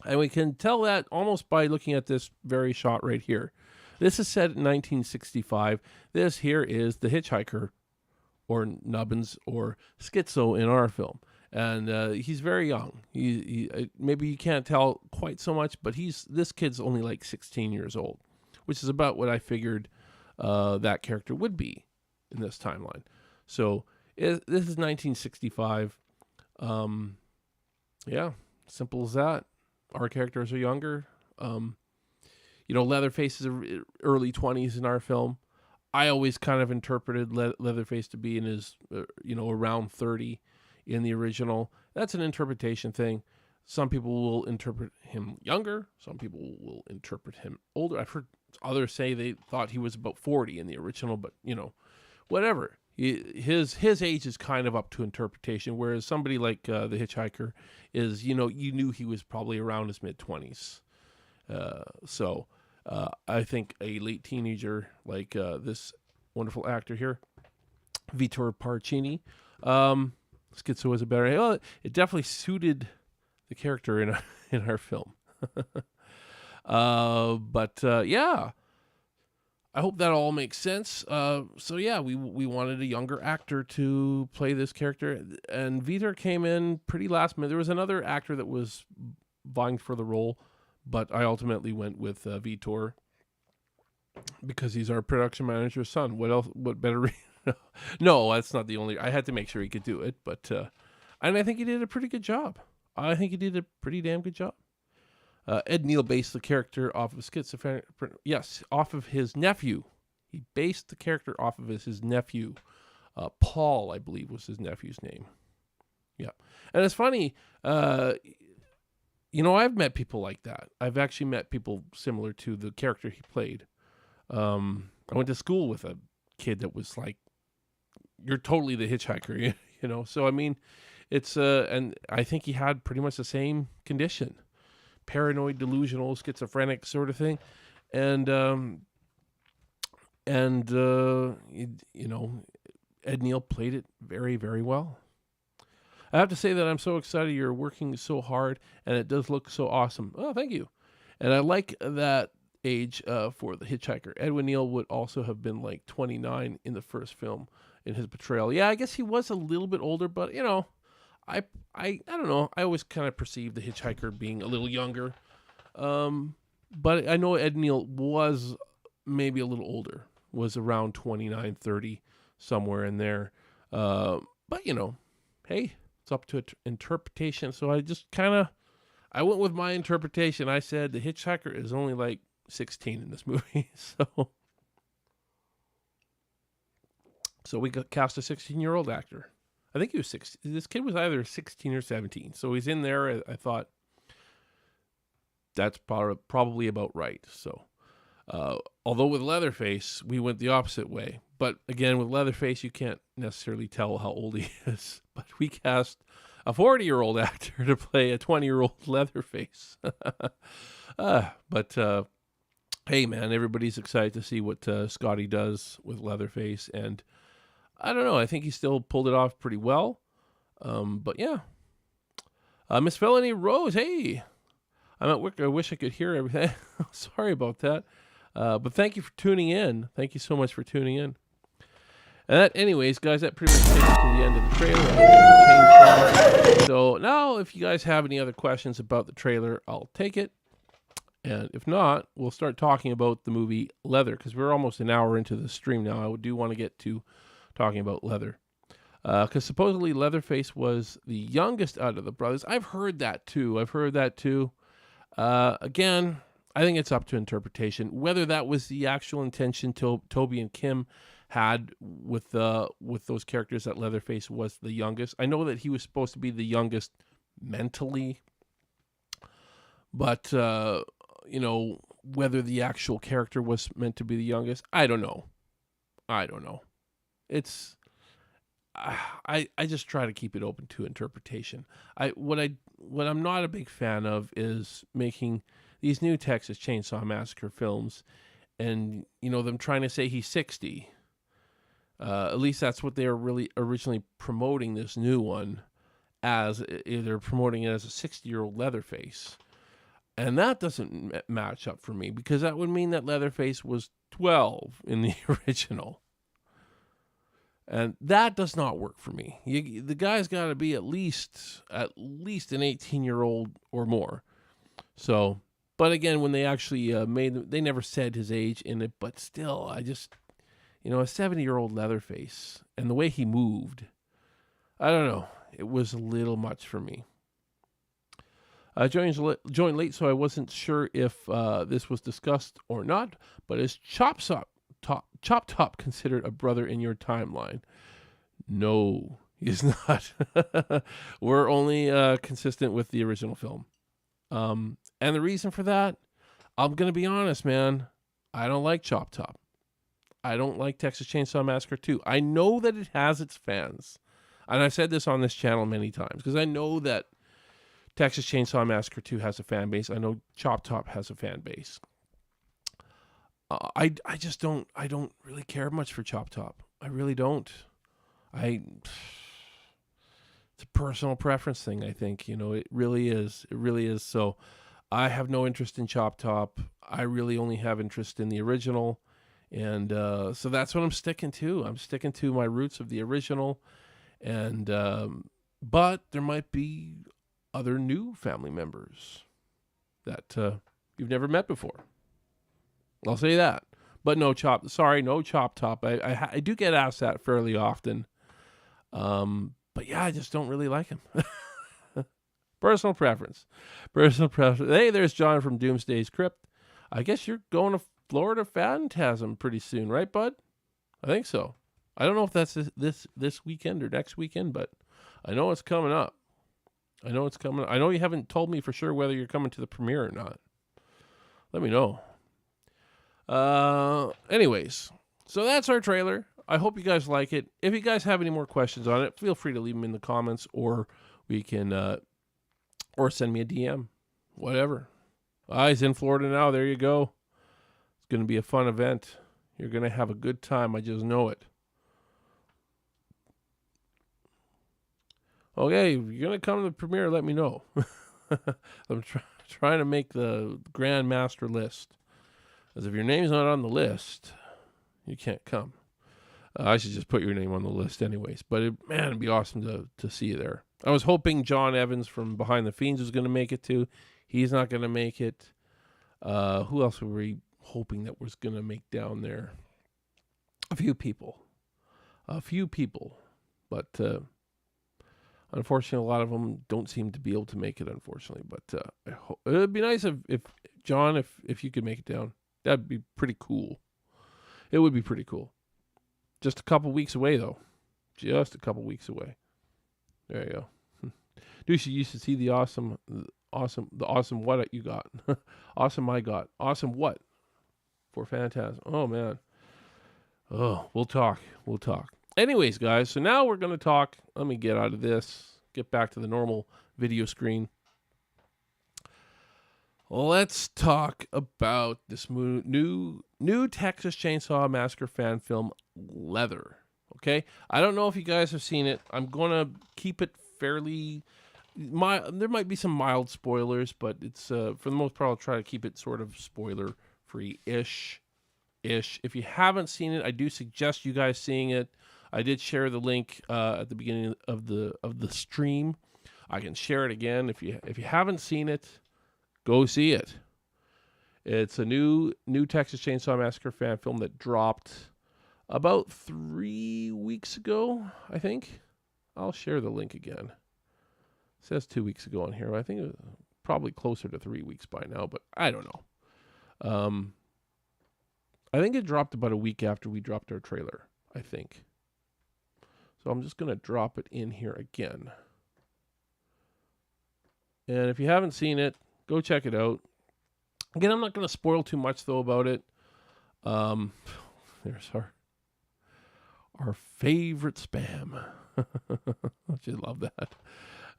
And we can tell that almost by looking at this very shot right here. This is set in 1965. This here is the Hitchhiker, or Nubbins, or Schizo in our film. And he's very young. He maybe you can't tell quite so much, but this kid's only like 16 years old, which is about what I figured that character would be in this timeline. So this is 1965. Yeah, simple as that. Our characters are younger. Leatherface is early 20s in our film. I always kind of interpreted Leatherface to be in his, around 30 in the original. That's an interpretation thing. Some people will interpret him younger. Some people will interpret him older. I've heard others say they thought he was about 40 in the original, but, whatever. His age is kind of up to interpretation, whereas somebody like the Hitchhiker is, you knew he was probably around his mid-20s. So I think a late teenager like this wonderful actor here, Vitor Parcini, Schizo was a better. Well, it definitely suited the character in our film. Yeah. I hope that all makes sense. So yeah, we wanted a younger actor to play this character, and Vitor came in pretty last minute. There was another actor that was vying for the role, but I ultimately went with Vitor because he's our production manager's son. What else? What better? No, that's not the only. I had to make sure he could do it, but and I think he did a pretty good job. I think he did a pretty damn good job. Ed Neal based the character off of schizophrenic. Yes, off of his nephew. He based the character off of his nephew. Paul, I believe, was his nephew's name. Yeah. And it's funny, I've met people like that. I've actually met people similar to the character he played. I went to school with a kid that was like, you're totally the Hitchhiker, So, I mean, it's, and I think he had pretty much the same condition. Paranoid, delusional, schizophrenic sort of thing. And Ed Neal played it very, very well. I have to say that I'm so excited you're working so hard, and it does look so awesome. Oh, thank you. And I like that age for the Hitchhiker. Edwin Neal would also have been like 29 in the first film in his portrayal. Yeah, I guess he was a little bit older, but, I don't know. I always kind of perceived the Hitchhiker being a little younger. But I know Ed Neal was maybe a little older, was around 29, 30, somewhere in there. But, hey, it's up to interpretation. So I just I went with my interpretation. I said the Hitchhiker is only like 16 in this movie. So we cast a 16-year-old actor. I think he was 16. This kid was either 16 or 17. So he's in there. I thought that's probably about right. So, although with Leatherface, we went the opposite way. But again, with Leatherface, you can't necessarily tell how old he is. But we cast a 40-year-old actor to play a 20-year-old Leatherface. Hey, man, everybody's excited to see what Scotty does with Leatherface. And I don't know. I think he still pulled it off pretty well. But yeah. Miss Felony Rose, hey. I'm at work. I wish I could hear everything. Sorry about that. But thank you for tuning in. Thank you so much for tuning in. And that, anyways, guys, that pretty much takes us to the end of the trailer. So now, if you guys have any other questions about the trailer, I'll take it. And if not, we'll start talking about the movie Leather, because we're almost an hour into the stream now. I do want to get to talking about Leather. Because supposedly Leatherface was the youngest out of the brothers. I've heard that too. Again, I think it's up to interpretation. Whether that was the actual intention Toby and Kim had with those characters, that Leatherface was the youngest. I know that he was supposed to be the youngest mentally, but whether the actual character was meant to be the youngest, I don't know. It's I just try to keep it open to interpretation. What I'm not a big fan of is making these new Texas Chainsaw Massacre films, and them trying to say he's 60. At least that's what they were really originally promoting this new one as. They're promoting it as a 60-year-old Leatherface. And that doesn't match up for me, because that would mean that Leatherface was 12 in the original. And that does not work for me. The guy's got to be at least an 18-year-old or more. So, but again, when they actually they never said his age in it, but still, I just, a 70-year-old Leatherface, and the way he moved, I don't know, it was a little much for me. I joined late, so I wasn't sure if this was discussed or not, but is Chop Top considered a brother in your timeline? No, he's not. We're only consistent with the original film. And the reason for that, I'm going to be honest, man. I don't like Chop Top. I don't like Texas Chainsaw Massacre 2. I know that it has its fans. And I've said this on this channel many times, because I know that Texas Chainsaw Massacre 2 has a fan base. I know Chop Top has a fan base. I don't really care much for Chop Top. I really don't. It's a personal preference thing, I think. It really is. It really is. So I have no interest in Chop Top. I really only have interest in the original. And so that's what I'm sticking to. I'm sticking to my roots of the original. And but there might be other new family members that you've never met before. I'll say that. But no Chop Top. I do get asked that fairly often. But yeah, I just don't really like him. Personal preference. Hey, there's John from Doomsday's Crypt. I guess you're going to Florida Phantasm pretty soon, right, bud? I think so. I don't know if that's this weekend or next weekend, but I know it's coming up. I know you haven't told me for sure whether you're coming to the premiere or not. Let me know. Anyways, so that's our trailer. I hope you guys like it. If you guys have any more questions on it, feel free to leave them in the comments, or we can, or send me a DM. Whatever. He's in Florida now. There you go. It's going to be a fun event. You're going to have a good time. I just know it. Okay, if you're going to come to the premiere, let me know. I'm trying to make the Grand Master list. Because if your name's not on the list, you can't come. I should just put your name on the list anyways. But it'd be awesome to see you there. I was hoping John Evans from Behind the Fiends was going to make it too. He's not going to make it. Who else were we hoping that was going to make down there? A few people. But unfortunately, a lot of them don't seem to be able to make it, unfortunately. But it would be nice if John, if you could make it down. That'd be pretty cool. It would be pretty cool. Just a couple weeks away, though. Just a couple weeks away. There you go. Dude, you used to see the awesome what you got. Awesome I got. Awesome what? For Phantasm. Oh, man. Oh, we'll talk. Anyways, guys, so now we're going to talk. Let me get out of this. Get back to the normal video screen. Let's talk about this new Texas Chainsaw Massacre fan film, Leather. Okay? I don't know if you guys have seen it. I'm going to keep it fairly there might be some mild spoilers, but it's for the most part I'll try to keep it sort of spoiler free ish. If you haven't seen it, I do suggest you guys seeing it. I did share the link at the beginning of the stream. I can share it again. If you haven't seen it, go see it. It's a new Texas Chainsaw Massacre fan film that dropped about 3 weeks ago, I think. I'll share the link again. It says 2 weeks ago on here. I think it was probably closer to 3 weeks by now, but I don't know. I think it dropped about a week after we dropped our trailer, I think. So I'm just going to drop it in here again. And if you haven't seen it, go check it out. Again, I'm not going to spoil too much, though, about it. There's our favorite spam. I just love that.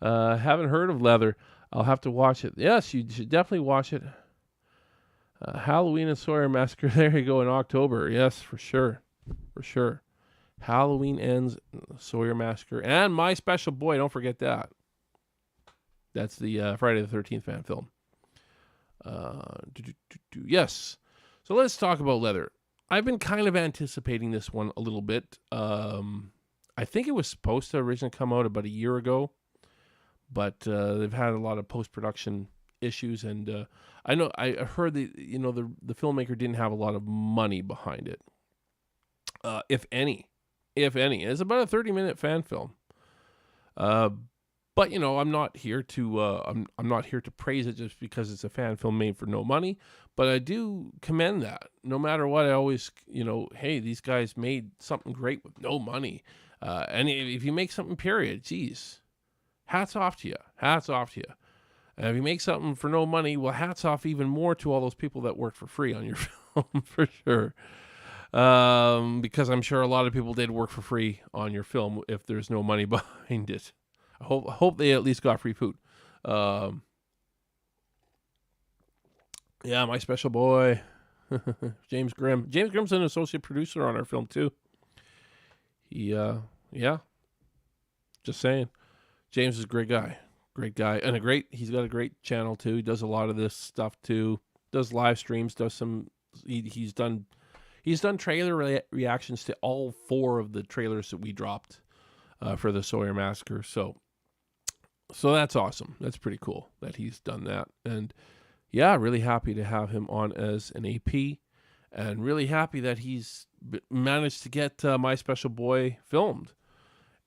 Haven't heard of Leather. I'll have to watch it. Yes, you should definitely watch it. Halloween and Sawyer Massacre. There you go, in October. Yes, for sure. For sure. Halloween ends, Sawyer Massacre, and My Special Boy. Don't forget that. That's the Friday the 13th fan film. Yes. So let's talk about Leather. I've been kind of anticipating this one a little bit. I think it was supposed to originally come out about a year ago, but they've had a lot of post-production issues, and I heard the filmmaker didn't have a lot of money behind it, if any. It's about a 30-minute fan film. But I'm not here to I'm not here to praise it just because it's a fan film made for no money. But I do commend that. No matter what, I always hey, these guys made something great with no money. And if you make something, period, geez, hats off to you. Hats off to you. And if you make something for no money, well, hats off even more to all those people that worked for free on your film, for sure. Because I'm sure a lot of people did work for free on your film if there's no money behind it. I hope they at least got free food. Yeah, My Special Boy, James Grimm. James Grimm's an associate producer on our film too. Yeah, just saying. James is a great guy, and he's got a great channel too. He does a lot of this stuff too. Does live streams. He's done trailer reactions to all 4 of the trailers that we dropped for the Sawyer Massacre. So that's awesome. That's pretty cool that he's done that. And yeah, really happy to have him on as an AP, and really happy that he's managed to get My Special Boy filmed.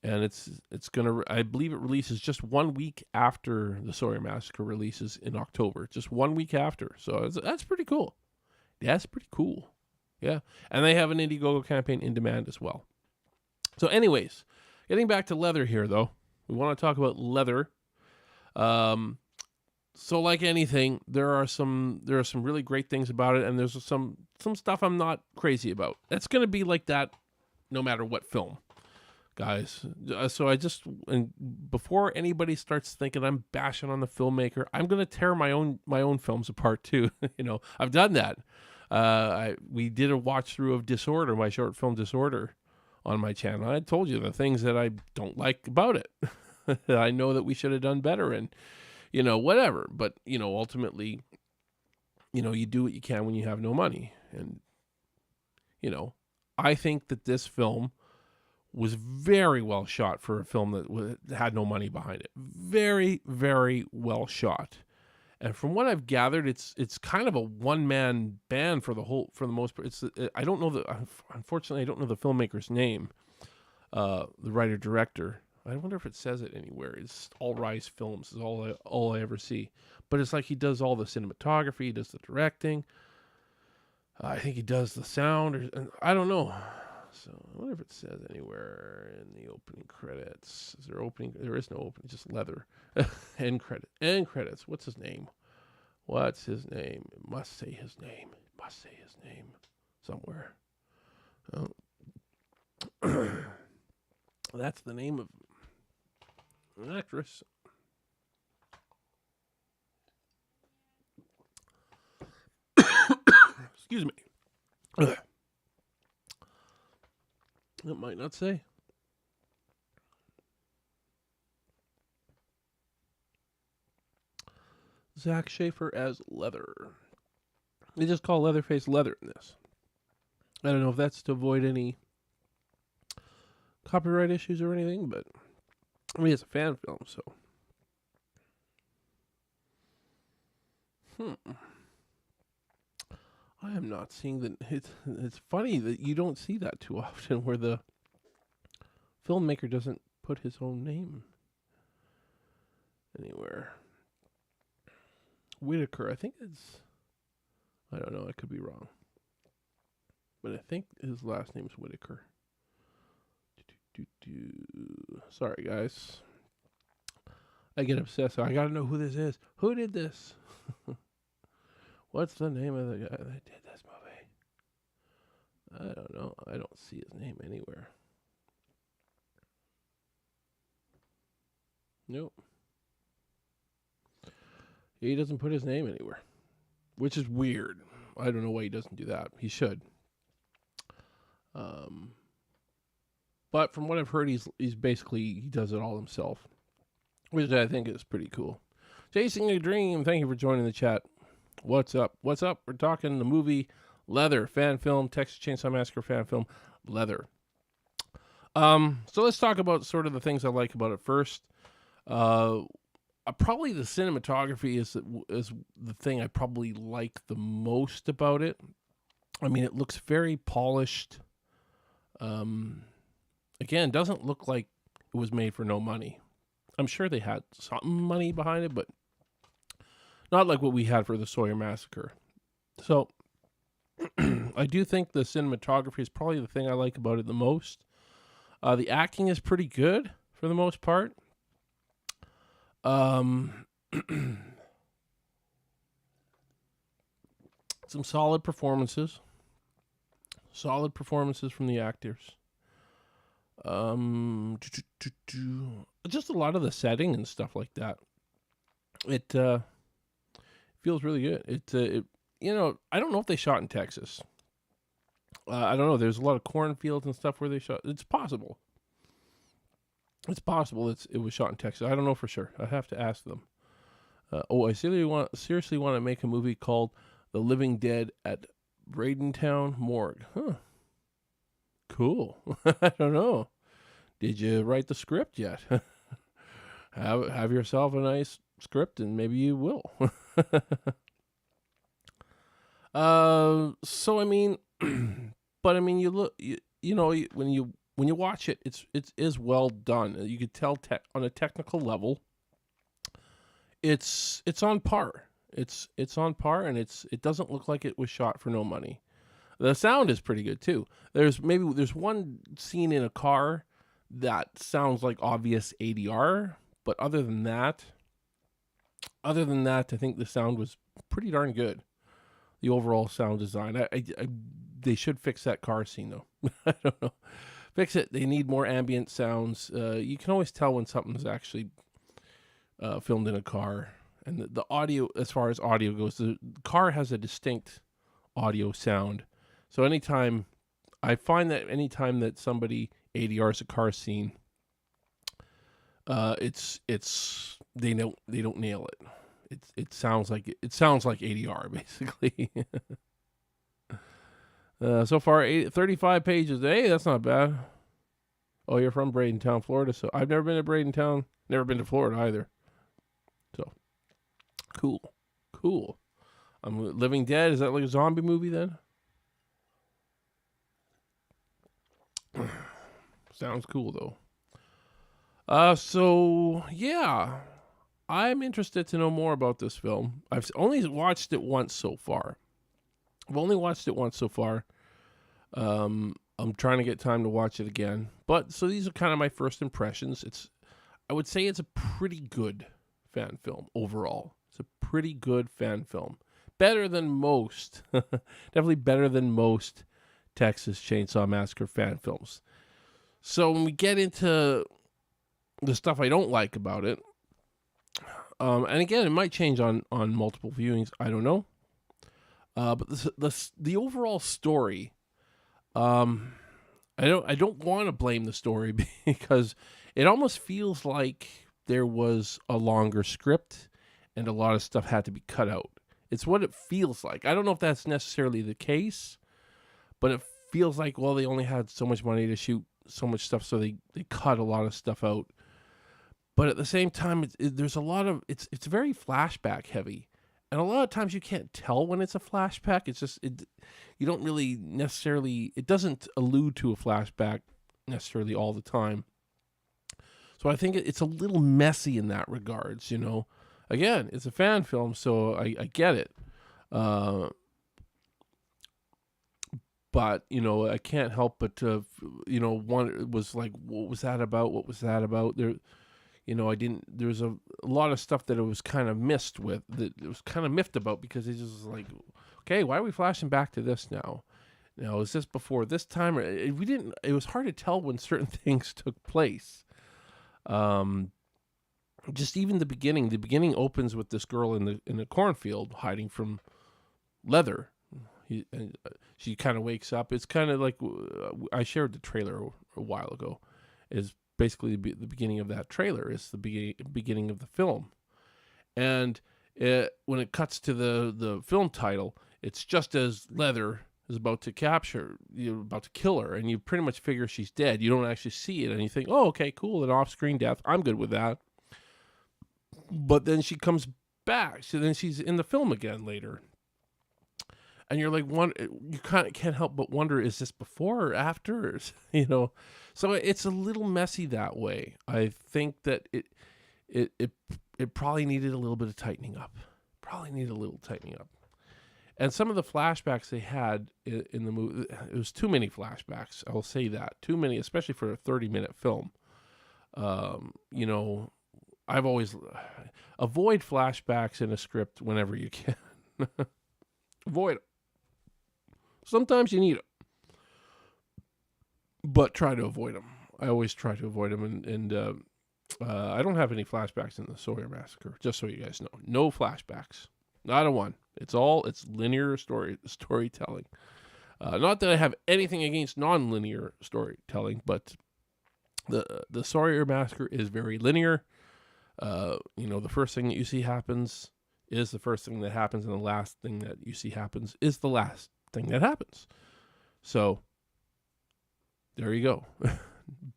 And it's gonna, I believe it releases just 1 week after the Sawyer Massacre releases in October. Just 1 week after. So that's pretty cool. That's pretty cool. Yeah. And they have an Indiegogo campaign in demand as well. So anyways, getting back to Leather here, though. We want to talk about Leather. So like anything, there are some really great things about it, and there's some stuff I'm not crazy about. It's going to be like that no matter what film, guys. So and before anybody starts thinking I'm bashing on the filmmaker, I'm going to tear my own films apart too. I've done that. We did a watch through of Disorder, my short film Disorder, on my channel. I told you the things that I don't like about it. I know that we should have done better, and whatever. But ultimately, you do what you can when you have no money. And I think that this film was very well shot for a film that had no money behind it. Very, very well shot. And from what I've gathered, it's kind of a one-man band for the most part. Unfortunately, I don't know the filmmaker's name, the writer-director. I wonder if it says it anywhere. It's All Rise Films is all I ever see. But it's like he does all the cinematography, he does the directing. I think he does the sound, I don't know. So I wonder if it says anywhere in the opening credits. Is there opening? There is no opening, just Leather. End credits. What's his name? It must say his name. Somewhere. Oh. That's the name of an actress. Excuse me. It might not say. Zach Schaefer as Leather. They just call Leatherface Leather in this. I don't know if that's to avoid any copyright issues or anything, but I mean, it's a fan film, so. I am not seeing that. It's funny that you don't see that too often, where the filmmaker doesn't put his own name anywhere. Whitaker, I think it's. I don't know. I could be wrong, but I think his last name's Whitaker. Sorry, guys. I get obsessed. I gotta know who this is. Who did this? What's the name of the guy that did this movie? I don't know. I don't see his name anywhere. Nope. He doesn't put his name anywhere, which is weird. I don't know why he doesn't do that. He should. But from what I've heard, he's basically, he does it all himself, which I think is pretty cool. Chasing a Dream, thank you for joining the chat. What's up? What's up? We're talking the movie Leather, fan film, Texas Chainsaw Massacre fan film, Leather. So let's talk about sort of the things I like about it first. Probably the cinematography is the thing I probably like the most about it. I mean, it looks very polished. Again, doesn't look like it was made for no money. I'm sure they had some money behind it, but not like what we had for the Sawyer Massacre. So I do think the cinematography is probably the thing I like about it the most. The acting is pretty good for the most part. Some solid performances. Solid performances from the actors. Just a lot of the setting and stuff like that. It feels really good. It I don't know if they shot in Texas. I don't know. There's a lot of cornfields and stuff where they shot. It's possible. It's possible it was shot in Texas. I don't know for sure. I have to ask them. I seriously want to make a movie called The Living Dead at Bradentown Morgue. Huh. Cool. I don't know. Did you write the script yet? Have yourself a nice script, and maybe you will. So I mean, but I mean, you look, when you watch it, it is well done. You could tell on a technical level, it's on par. It's on par, and it doesn't look like it was shot for no money. The sound is pretty good too. There's one scene in a car that sounds like obvious ADR, but other than that, I think the sound was pretty darn good. The overall sound design. They should fix that car scene though. I don't know. Fix it. They need more ambient sounds. You can always tell when something's actually filmed in a car. And the audio, as far as audio goes, the car has a distinct audio sound. So I find that anytime that somebody ADRs a car scene, they don't nail it. It sounds like ADR basically. So far 35 pages. Hey, that's not bad. Oh, you're from Bradentown, Florida. So I've never been to Bradentown. Never been to Florida either. So cool. Living Dead. Is that like a zombie movie then? Sounds cool though. So yeah, I'm interested to know more about this film. I've only watched it once so far. I'm trying to get time to watch it again. But so these are kind of my first impressions. I would say it's a pretty good fan film overall. It's a pretty good fan film. Better than most. Definitely better than most Texas Chainsaw Massacre fan films. So when we get into the stuff I don't like about it, and again, it might change on multiple viewings. I don't know. But the overall story, I don't want to blame the story because it almost feels like there was a longer script and a lot of stuff had to be cut out. It's what it feels like. I don't know if that's necessarily the case, but it feels like, well, they only had so much money to shoot so much stuff, so they cut a lot of stuff out. But at the same time, there's a lot of, it's very flashback heavy. And a lot of times you can't tell when it's a flashback. It's just, you don't really necessarily, it doesn't allude to a flashback necessarily all the time. So I think it's a little messy in that regards, you know. Again, it's a fan film, so I get it. But, you know, I can't help but to, you know, one was like, what was that about? What was that about? There, you know, there's a lot of stuff that it was kind of missed with, that it was kind of miffed about, because it just was like, okay, why are we flashing back to this now? Now, is this before this time? Or it was hard to tell when certain things took place. Just even the beginning opens with this girl in the cornfield hiding from Leather. She kind of wakes up. It's kind of like, I shared the trailer a while ago. Is basically the beginning of that trailer is the beginning of the film, and when it cuts to the film title, it's just as Leather is about to about to kill her, and you pretty much figure she's dead. You don't actually see it, and you think, oh, okay, cool, an off-screen death. I'm good with that. But then she comes back. So then she's in the film again later. And you're like, you can't help but wonder, is this before or after? You know, so it's a little messy that way. I think that it probably needed a little bit of tightening up. And some of the flashbacks they had in the movie, it was too many flashbacks. I will say that, too many, especially for a 30-minute film. You know, I've always avoid flashbacks in a script whenever you can. Avoid it. Sometimes you need it, but try to avoid them. I always try to avoid them, and I don't have any flashbacks in the Sawyer Massacre, just so you guys know. No flashbacks. Not a one. It's linear storytelling. Not that I have anything against non-linear storytelling, but the Sawyer Massacre is very linear. You know, the first thing that you see happens is the first thing that happens, and the last thing that you see happens is the last thing that happens. So there you go.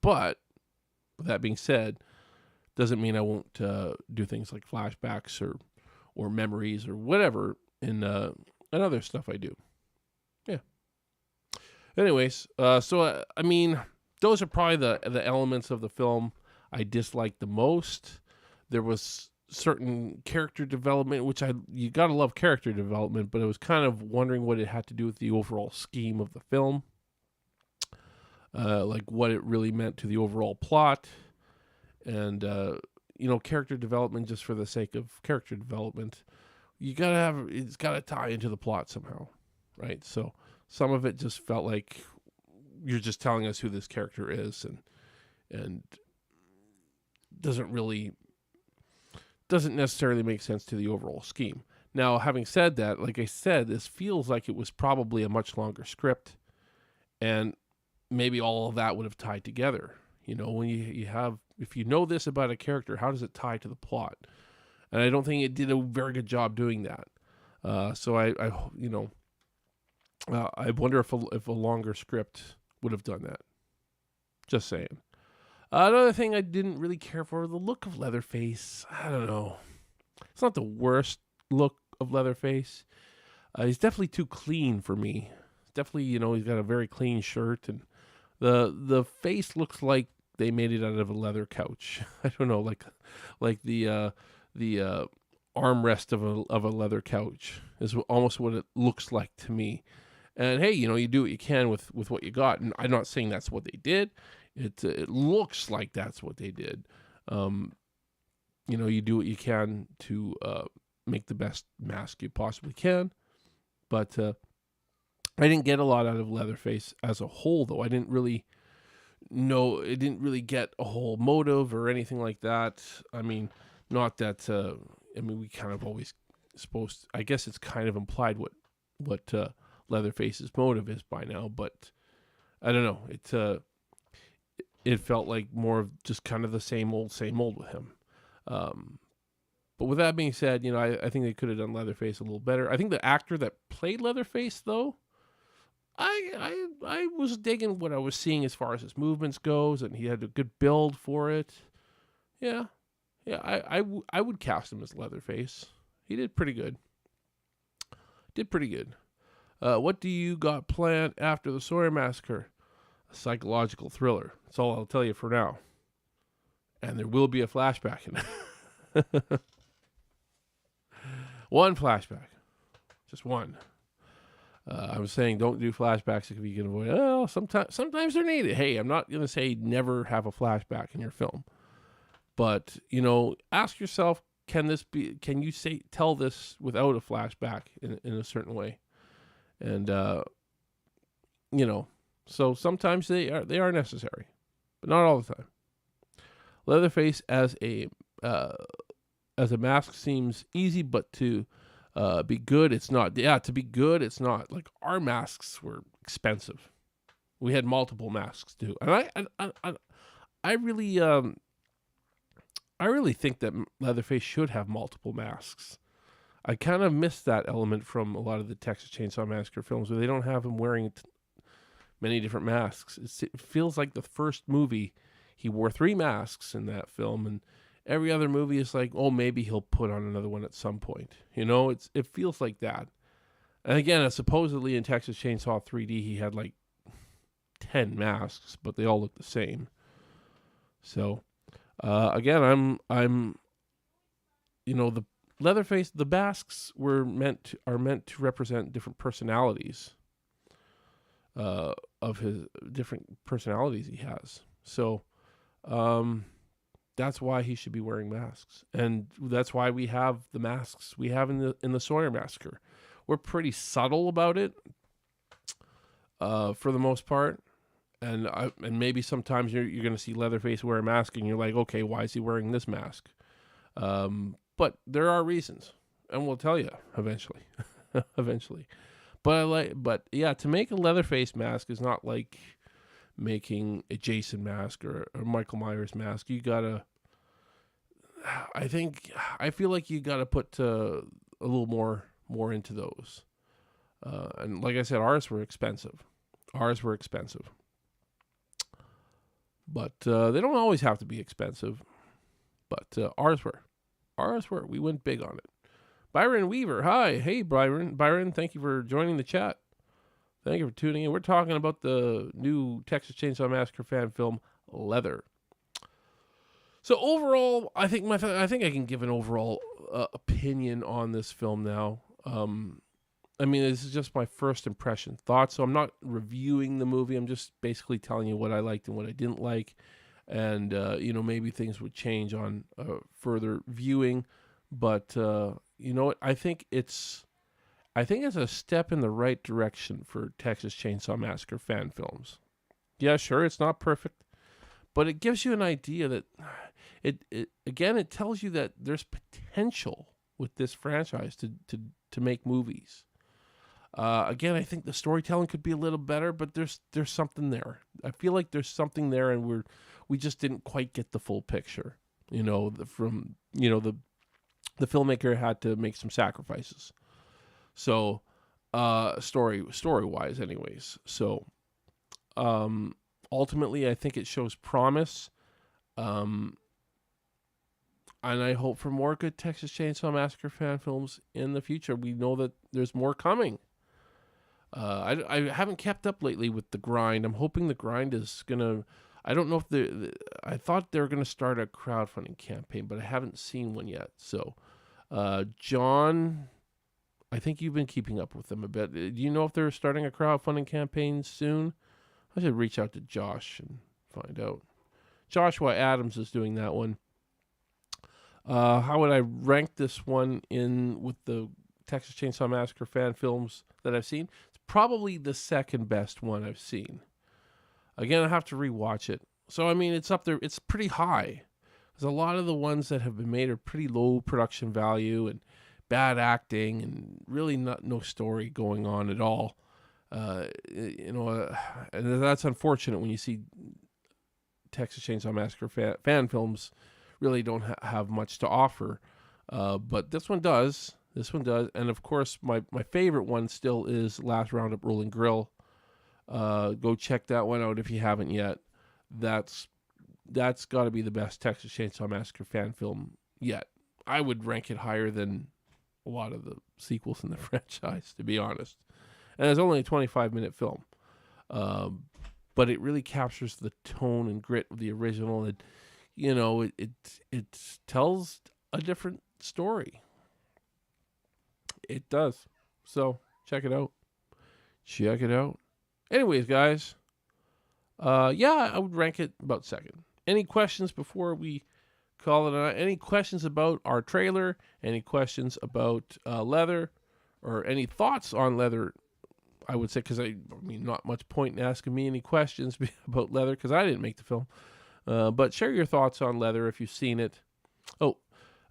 But with that being said, doesn't mean I won't do things like flashbacks or memories or whatever in other stuff I do. Yeah. Anyways, so I mean, those are probably the elements of the film I disliked the most. There was certain character development, which you gotta love character development, but I was kind of wondering what it had to do with the overall scheme of the film, like what it really meant to the overall plot, and you know, character development just for the sake of character development. It's gotta tie into the plot somehow, right? So some of it just felt like you're just telling us who this character is, and doesn't necessarily make sense to the overall scheme. Now, having said that, like I said, this feels like it was probably a much longer script, and maybe all of that would have tied together. You know, when you have, if you know this about a character, how does it tie to the plot? And I don't think it did a very good job doing that. So I wonder if a longer script would have done that. Just saying. Another thing I didn't really care for, the look of Leatherface. I don't know. It's not the worst look of Leatherface. He's definitely too clean for me. Definitely, you know, he's got a very clean shirt, and the face looks like they made it out of a leather couch. I don't know, like the armrest of a leather couch is almost what it looks like to me. And hey, you know, you do what you can with what you got, and I'm not saying that's what they did. It looks like that's what they did. You know, you do what you can to make the best mask you possibly can. But I didn't get a lot out of Leatherface as a whole, though. I didn't really know. It didn't really get a whole motive or anything like that. I mean, not that. We kind of always supposed. I guess it's kind of implied what Leatherface's motive is by now, but I don't know. It felt like more of just kind of the same old with him. But with that being said, I think they could have done Leatherface a little better. I think the actor that played Leatherface, though, I was digging what I was seeing as far as his movements goes, and he had a good build for it. Yeah, I would cast him as Leatherface. He did pretty good. What do you got planned after the Sawyer Massacre? A psychological thriller. That's all I'll tell you for now. And there will be a flashback in it. One flashback. Just one. I was saying don't do flashbacks if you can avoid it. Oh, sometimes they're needed. Hey, I'm not going to say never have a flashback in your film. But, ask yourself, can you tell this without a flashback in a certain way? And, so sometimes they are necessary, but not all the time. Leatherface as a mask seems easy, but to be good, it's not. Yeah, to be good, it's not. Like, our masks were expensive. We had multiple masks too, and I really think that Leatherface should have multiple masks. I kind of miss that element from a lot of the Texas Chainsaw Massacre films where they don't have him wearing many different masks. It feels like the first movie, he wore 3 masks in that film, and every other movie is like, oh, maybe he'll put on another one at some point. It feels like that. And again, supposedly in Texas Chainsaw 3D, he had like 10 masks, but they all look the same. So, again, I'm the Leatherface, the masks are meant to represent different personalities of his different personalities he has. So that's why he should be wearing masks, and that's why we have the masks we have in the Sawyer Massacre. We're pretty subtle about it for the most part, and maybe sometimes you're going to see Leatherface wear a mask, and you're like, okay, why is he wearing this mask? But there are reasons, and we'll tell you eventually. But yeah, to make a Leatherface mask is not like making a Jason mask or a Michael Myers mask. I feel like you gotta put a little more into those. And like I said, ours were expensive. But they don't always have to be expensive. But ours were. We went big on it. Byron Weaver, hi. Hey, Byron, thank you for joining the chat. Thank you for tuning in. We're talking about the new Texas Chainsaw Massacre fan film, Leather. So overall, I think I can give an overall opinion on this film now. This is just my first impression thoughts, so I'm not reviewing the movie. I'm just basically telling you what I liked and what I didn't like. And, maybe things would change on further viewing. But, I think it's a step in the right direction for Texas Chainsaw Massacre fan films. Yeah, sure, it's not perfect, but it gives you an idea that it tells you that there's potential with this franchise to make movies. Again, I think the storytelling could be a little better, but there's something there. I feel like there's something there, and we just didn't quite get the full picture. The filmmaker had to make some sacrifices. So, story-wise anyways. So, ultimately, I think it shows promise. And I hope for more good Texas Chainsaw Massacre fan films in the future. We know that there's more coming. I haven't kept up lately with The Grind. I'm hoping The Grind is going to... I don't know if I thought they were going to start a crowdfunding campaign, but I haven't seen one yet. So, John, I think you've been keeping up with them a bit. Do you know if they're starting a crowdfunding campaign soon? I should reach out to Josh and find out. Joshua Adams is doing that one. How would I rank this one in with the Texas Chainsaw Massacre fan films that I've seen? It's probably the second best one I've seen. Again, I have to rewatch it. So, it's up there. It's pretty high. Because a lot of the ones that have been made are pretty low production value and bad acting and really no story going on at all. And that's unfortunate when you see Texas Chainsaw Massacre fan films really don't have much to offer. But this one does. This one does. And of course, my favorite one still is Last Roundup Rolling Grill. Go check that one out if you haven't yet. That's got to be the best Texas Chainsaw Massacre fan film yet. I would rank it higher than a lot of the sequels in the franchise, to be honest. And it's only a 25-minute film. But it really captures the tone and grit of the original. It tells a different story. It does. So check it out. Check it out. Anyways, guys. I would rank it about second. Any questions before we call it a night? Any questions about our trailer? Any questions about Leather? Or any thoughts on Leather? I would say, because not much point in asking me any questions about Leather, because I didn't make the film. But share your thoughts on Leather if you've seen it.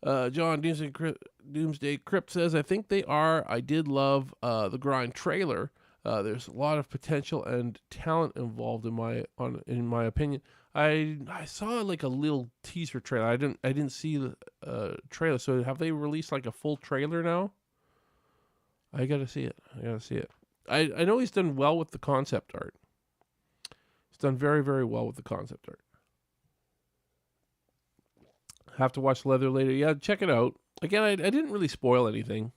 John Doomsday Crypt says, I think they are. I did love the Grind trailer. There's a lot of potential and talent involved in my opinion. I saw like a little teaser trailer. I didn't see the trailer. So have they released like a full trailer now? I gotta see it. I know he's done well with the concept art. He's done very, very well with the concept art. Have to watch Leather later. Yeah, check it out. Again, I didn't really spoil anything.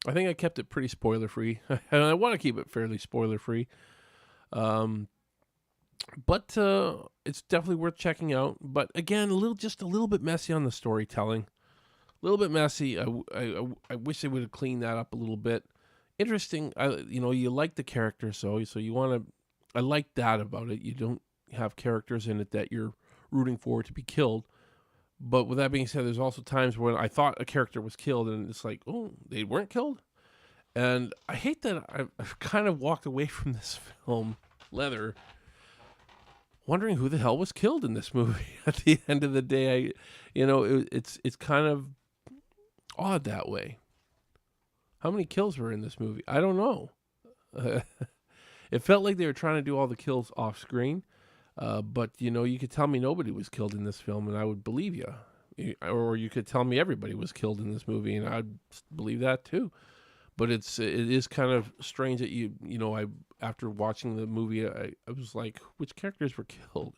I think I kept it pretty spoiler-free. And I want to keep it fairly spoiler-free. But it's definitely worth checking out. But again, just a little bit messy on the storytelling. A little bit messy. I wish they would have cleaned that up a little bit. Interesting. You like the characters, so you want to. I like that about it. You don't have characters in it that you're rooting for to be killed. But with that being said, there's also times when I thought a character was killed, and it's like, oh, they weren't killed. And I hate that I've kind of walked away from this film, Leather, wondering who the hell was killed in this movie. At the end of the day, it's kind of odd that way. How many kills were in this movie? I don't know. It felt like they were trying to do all the kills off screen. But you could tell me nobody was killed in this film, and I would believe you. Or you could tell me everybody was killed in this movie, and I'd believe that too. But it is kind of strange that after watching the movie, I was like, which characters were killed?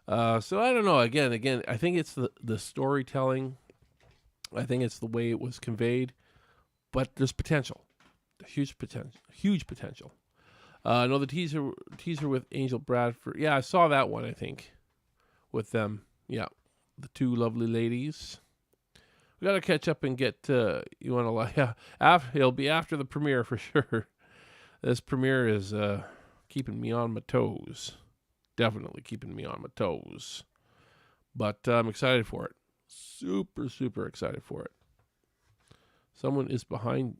So I don't know. Again, I think it's the storytelling. I think it's the way it was conveyed. But there's potential, huge potential. I know the teaser with Angel Bradford. Yeah, I saw that one, I think, with them. Yeah, the two lovely ladies. We got to catch up and get, you want to like, yeah, it'll be after the premiere for sure. This premiere is keeping me on my toes. Definitely keeping me on my toes. But I'm excited for it. Super, super excited for it. Someone is behind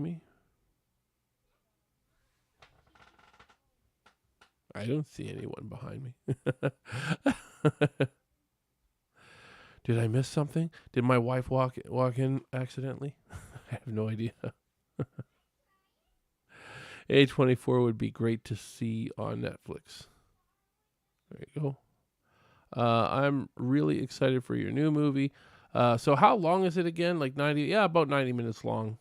me. I don't see anyone behind me. Did I miss something? Did my wife walk in accidentally? I have no idea. A24 would be great to see on Netflix. There you go. I'm really excited for your new movie. So how long is it again? Like 90? Yeah, about 90 minutes long.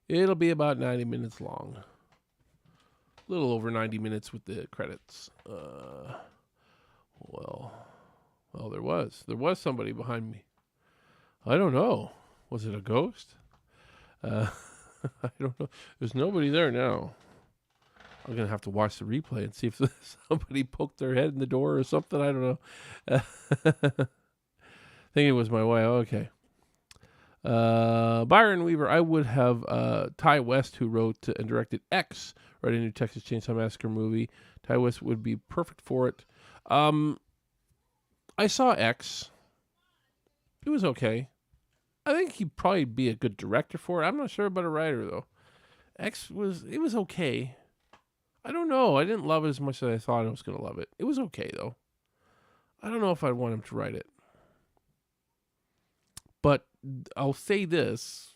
It'll be about 90 minutes long. A little over 90 minutes with the credits. Well, there was somebody behind me. I don't know. Was it a ghost? I don't know. There's nobody there now. I'm going to have to watch the replay and see if somebody poked their head in the door or something. I don't know. I think it was my wife. Okay. Byron Weaver. I would have Ty West, who wrote and directed X, write a new Texas Chainsaw Massacre movie. Ty West would be perfect for it. I saw X. It was okay. I think he'd probably be a good director for it. I'm not sure about a writer, though. X was okay. I don't know. I didn't love it as much as I thought I was going to love it. It was okay, though. I don't know if I'd want him to write it. But I'll say this.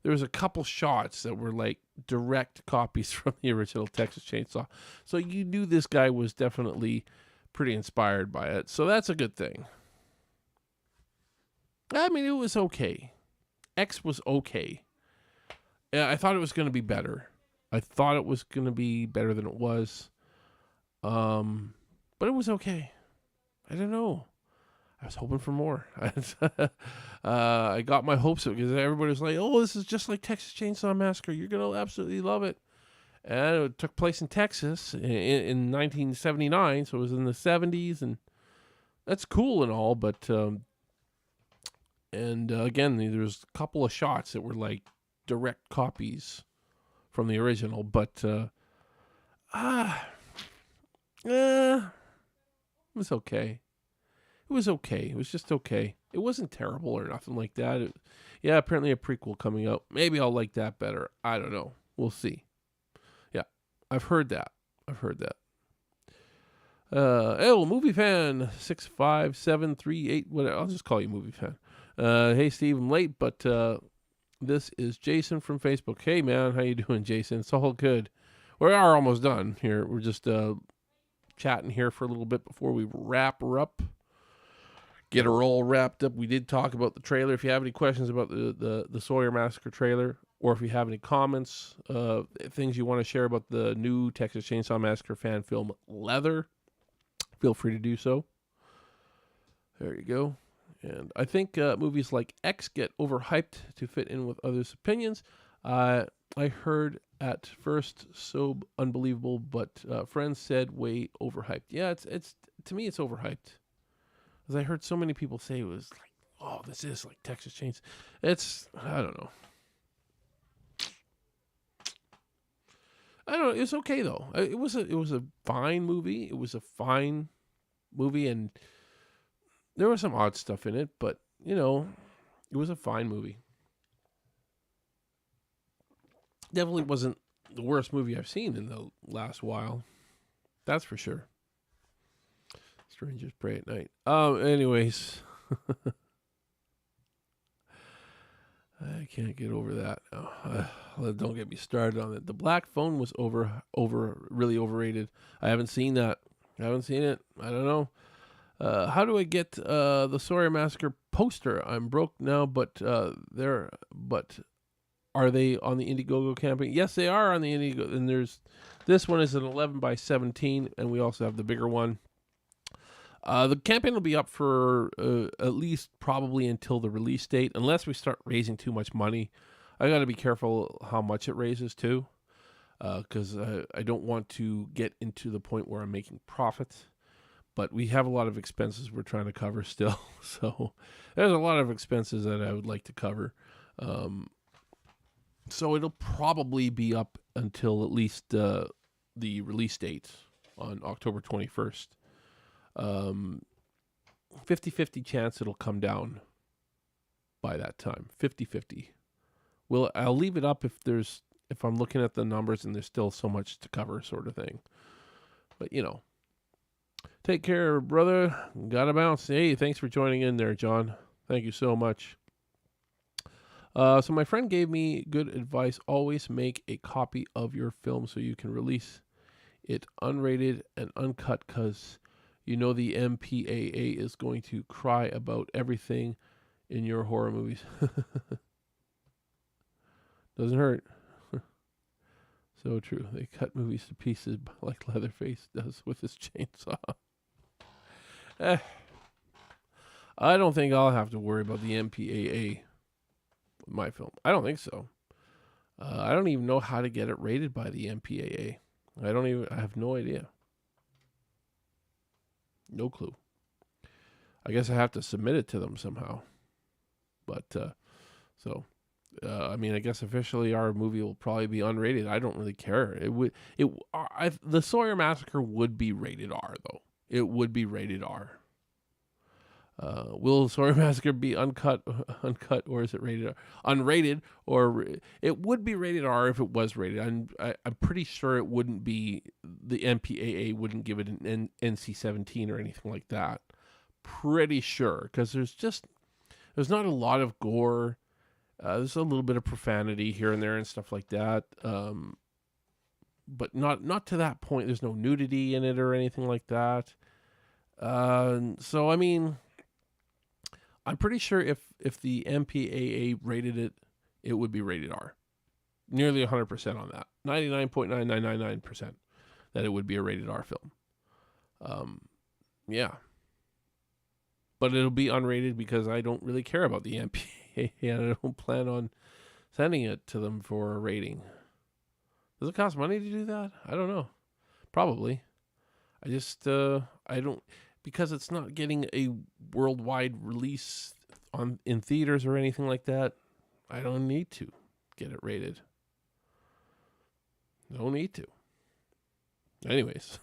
There was a couple shots that were like direct copies from the original Texas Chainsaw. So you knew this guy was definitely pretty inspired by it. So that's a good thing. I mean, it was okay. X was okay. I thought it was going to be better. I thought it was going to be better than it was. But it was okay. I don't know. I was hoping for more. I got my hopes up because everybody was like, "Oh, this is just like Texas Chainsaw Massacre. You're gonna absolutely love it." And it took place in Texas in 1979, so it was in the 70s, and that's cool and all. But again, there's a couple of shots that were like direct copies from the original, but it was okay. It was okay. It was just okay. It wasn't terrible or nothing like that. Apparently a prequel coming out. Maybe I'll like that better. I don't know. We'll see. Yeah, I've heard that. Movie fan 65738. Whatever. I'll just call you movie fan. Hey Steve, I'm late, but this is Jason from Facebook. Hey man, how you doing, Jason? It's all good. We are almost done here. We're just chatting here for a little bit before we wrap her up. Get her all wrapped up. We did talk about the trailer. If you have any questions about the Sawyer Massacre trailer, or if you have any comments, things you want to share about the new Texas Chainsaw Massacre fan film Leather, feel free to do so. There you go. And I think movies like X get overhyped to fit in with others' opinions. I heard at first so unbelievable, but friends said way overhyped. Yeah, it's to me it's overhyped. Because I heard so many people say it was like, oh, this is like Texas Chainsaw. I don't know. It was okay though. It was a fine movie. It was a fine movie, and there was some odd stuff in it, but it was a fine movie. Definitely wasn't the worst movie I've seen in the last while. That's for sure. Strangers Pray at Night. Anyways. I can't get over that. Don't get me started on it. The Black Phone was really overrated. I haven't seen that. I haven't seen it. I don't know. How do I get the Sawyer Massacre poster? I'm broke now, but are they on the Indiegogo campaign? Yes, they are on the Indiegogo. And this one is an 11 by 17, and we also have the bigger one. The campaign will be up for at least probably until the release date, unless we start raising too much money. I got to be careful how much it raises too, because I don't want to get into the point where I'm making profits. But we have a lot of expenses we're trying to cover still, so there's a lot of expenses that I would like to cover. So it'll probably be up until at least the release date on October 21st. 50-50 chance it'll come down by that time. 50-50. I'll leave it up if I'm looking at the numbers and there's still so much to cover, sort of thing. But take care, brother. Gotta bounce. Hey, thanks for joining in there, John. Thank you so much. So my friend gave me good advice. Always make a copy of your film so you can release it unrated and uncut, because the MPAA is going to cry about everything in your horror movies. Doesn't hurt. So true. They cut movies to pieces like Leatherface does with his chainsaw. I don't think I'll have to worry about the MPAA with my film. I don't think so. I don't even know how to get it rated by the MPAA. I have no idea. No clue. I guess I have to submit it to them somehow. But, I guess officially our movie will probably be unrated. I don't really care. The Sawyer Massacre would be rated R, though. It would be rated R. Will Sawyer Massacre be uncut, or is it rated R? Unrated, or it would be rated R if it was rated. I'm pretty sure it wouldn't be. The MPAA wouldn't give it an NC-17 or anything like that. Pretty sure, because there's not a lot of gore. There's a little bit of profanity here and there and stuff like that. But not to that point. There's no nudity in it or anything like that. So I mean, I'm pretty sure if the MPAA rated it, it would be rated R. Nearly 100% on that. 99.9999% that it would be a rated R film. Yeah. But it'll be unrated because I don't really care about the MPAA and I don't plan on sending it to them for a rating. Does it cost money to do that? I don't know. Probably. I just, I don't, because it's not getting a worldwide release in theaters or anything like that, I don't need to get it rated. No need to. Anyways.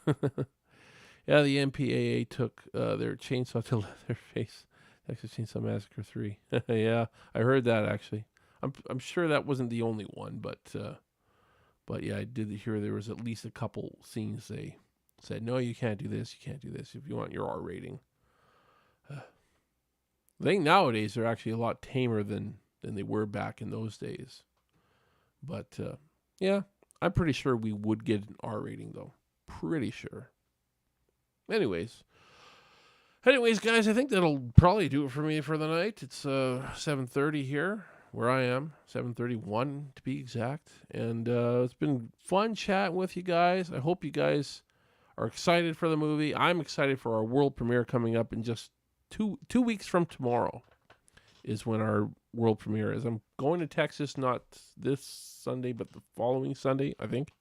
Yeah, the MPAA took their chainsaw to Leatherface. Texas Chainsaw Massacre 3. Yeah, I heard that actually. I'm sure that wasn't the only one, but yeah, I did hear there was at least a couple scenes they said, no, you can't do this, you can't do this if you want your R rating. I think nowadays they're actually a lot tamer than they were back in those days. But yeah, I'm pretty sure we would get an R rating though. Pretty sure. Anyways, guys, I think that'll probably do it for me for the night. It's 7:30 here where I am, 7:31 to be exact. And it's been fun chatting with you guys. I hope you guys are excited for the movie. I'm excited for our world premiere coming up in just two weeks from tomorrow is when our world premiere is. I'm going to Texas, not this Sunday, but the following Sunday, I think.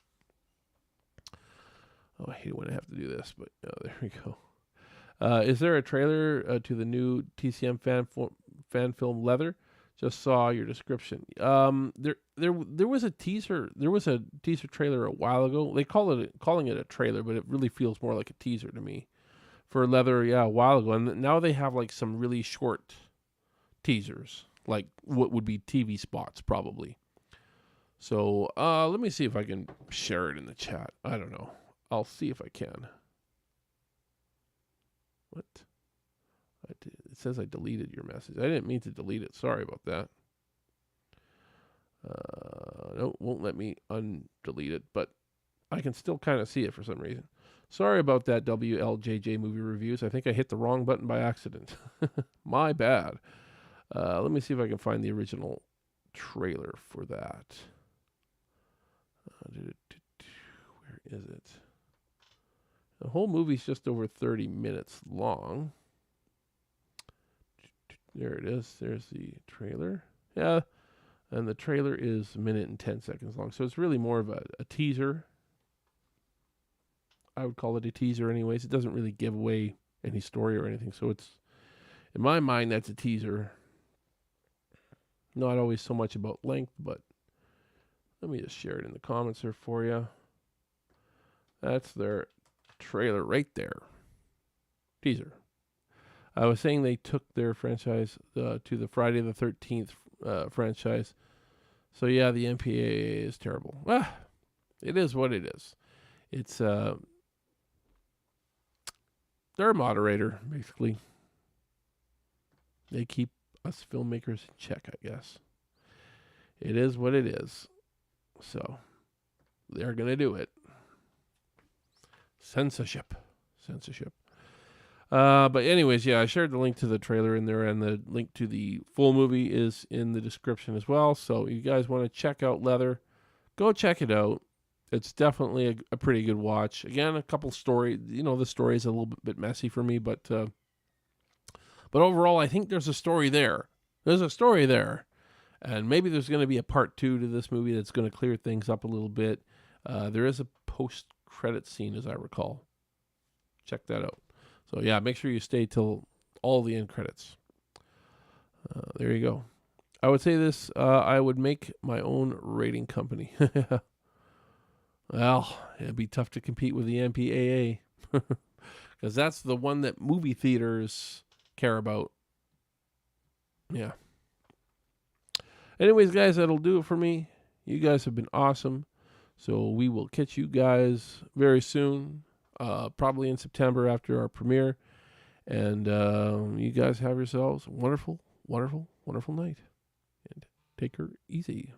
Oh, I hate it when I have to do this, but there we go. Is there a trailer to the new TCM fan film Leather? Just saw your description. There was a teaser. There was a teaser trailer a while ago. They calling it a trailer, but it really feels more like a teaser to me. For Leather, yeah, a while ago, and now they have like some really short teasers, like what would be TV spots probably. So let me see if I can share it in the chat. I don't know. I'll see if I can. What? It says I deleted your message. I didn't mean to delete it. Sorry about that. No, won't let me undelete it, but I can still kind of see it for some reason. Sorry about that, WLJJ Movie Reviews. I think I hit the wrong button by accident. My bad. Let me see if I can find the original trailer for that. Where is it? The whole movie's just over 30 minutes long. There it is. There's the trailer. Yeah, and the trailer is a minute and 10 seconds long. So it's really more of a teaser. I would call it a teaser anyways. It doesn't really give away any story or anything. So it's, in my mind, that's a teaser. Not always so much about length, but let me just share it in the comments here for you. That's their trailer right there. Teaser. I was saying they took their franchise to the Friday the 13th franchise. So yeah, the MPAA is terrible. It is what it is. It's they're a moderator, basically. They keep us filmmakers in check, I guess. It is what it is. So they're gonna do it. Censorship. But anyways, yeah, I shared the link to the trailer in there, and the link to the full movie is in the description as well. So you guys want to check out Leather, go check it out. It's definitely a pretty good watch. Again, a couple stories. You know, the story is a little bit messy for me, but overall, I think there's a story there. There's a story there, and maybe there's going to be a part 2 to this movie that's going to clear things up a little bit. There is a post-credit scene, as I recall. Check that out. So yeah, make sure you stay till all the end credits. There you go. I would say this, I would make my own rating company. Well, it'd be tough to compete with the MPAA. Because that's the one that movie theaters care about. Yeah. Anyways, guys, that'll do it for me. You guys have been awesome. So we will catch you guys very soon. Probably in September after our premiere. And you guys have yourselves a wonderful, wonderful, wonderful night. And take her easy.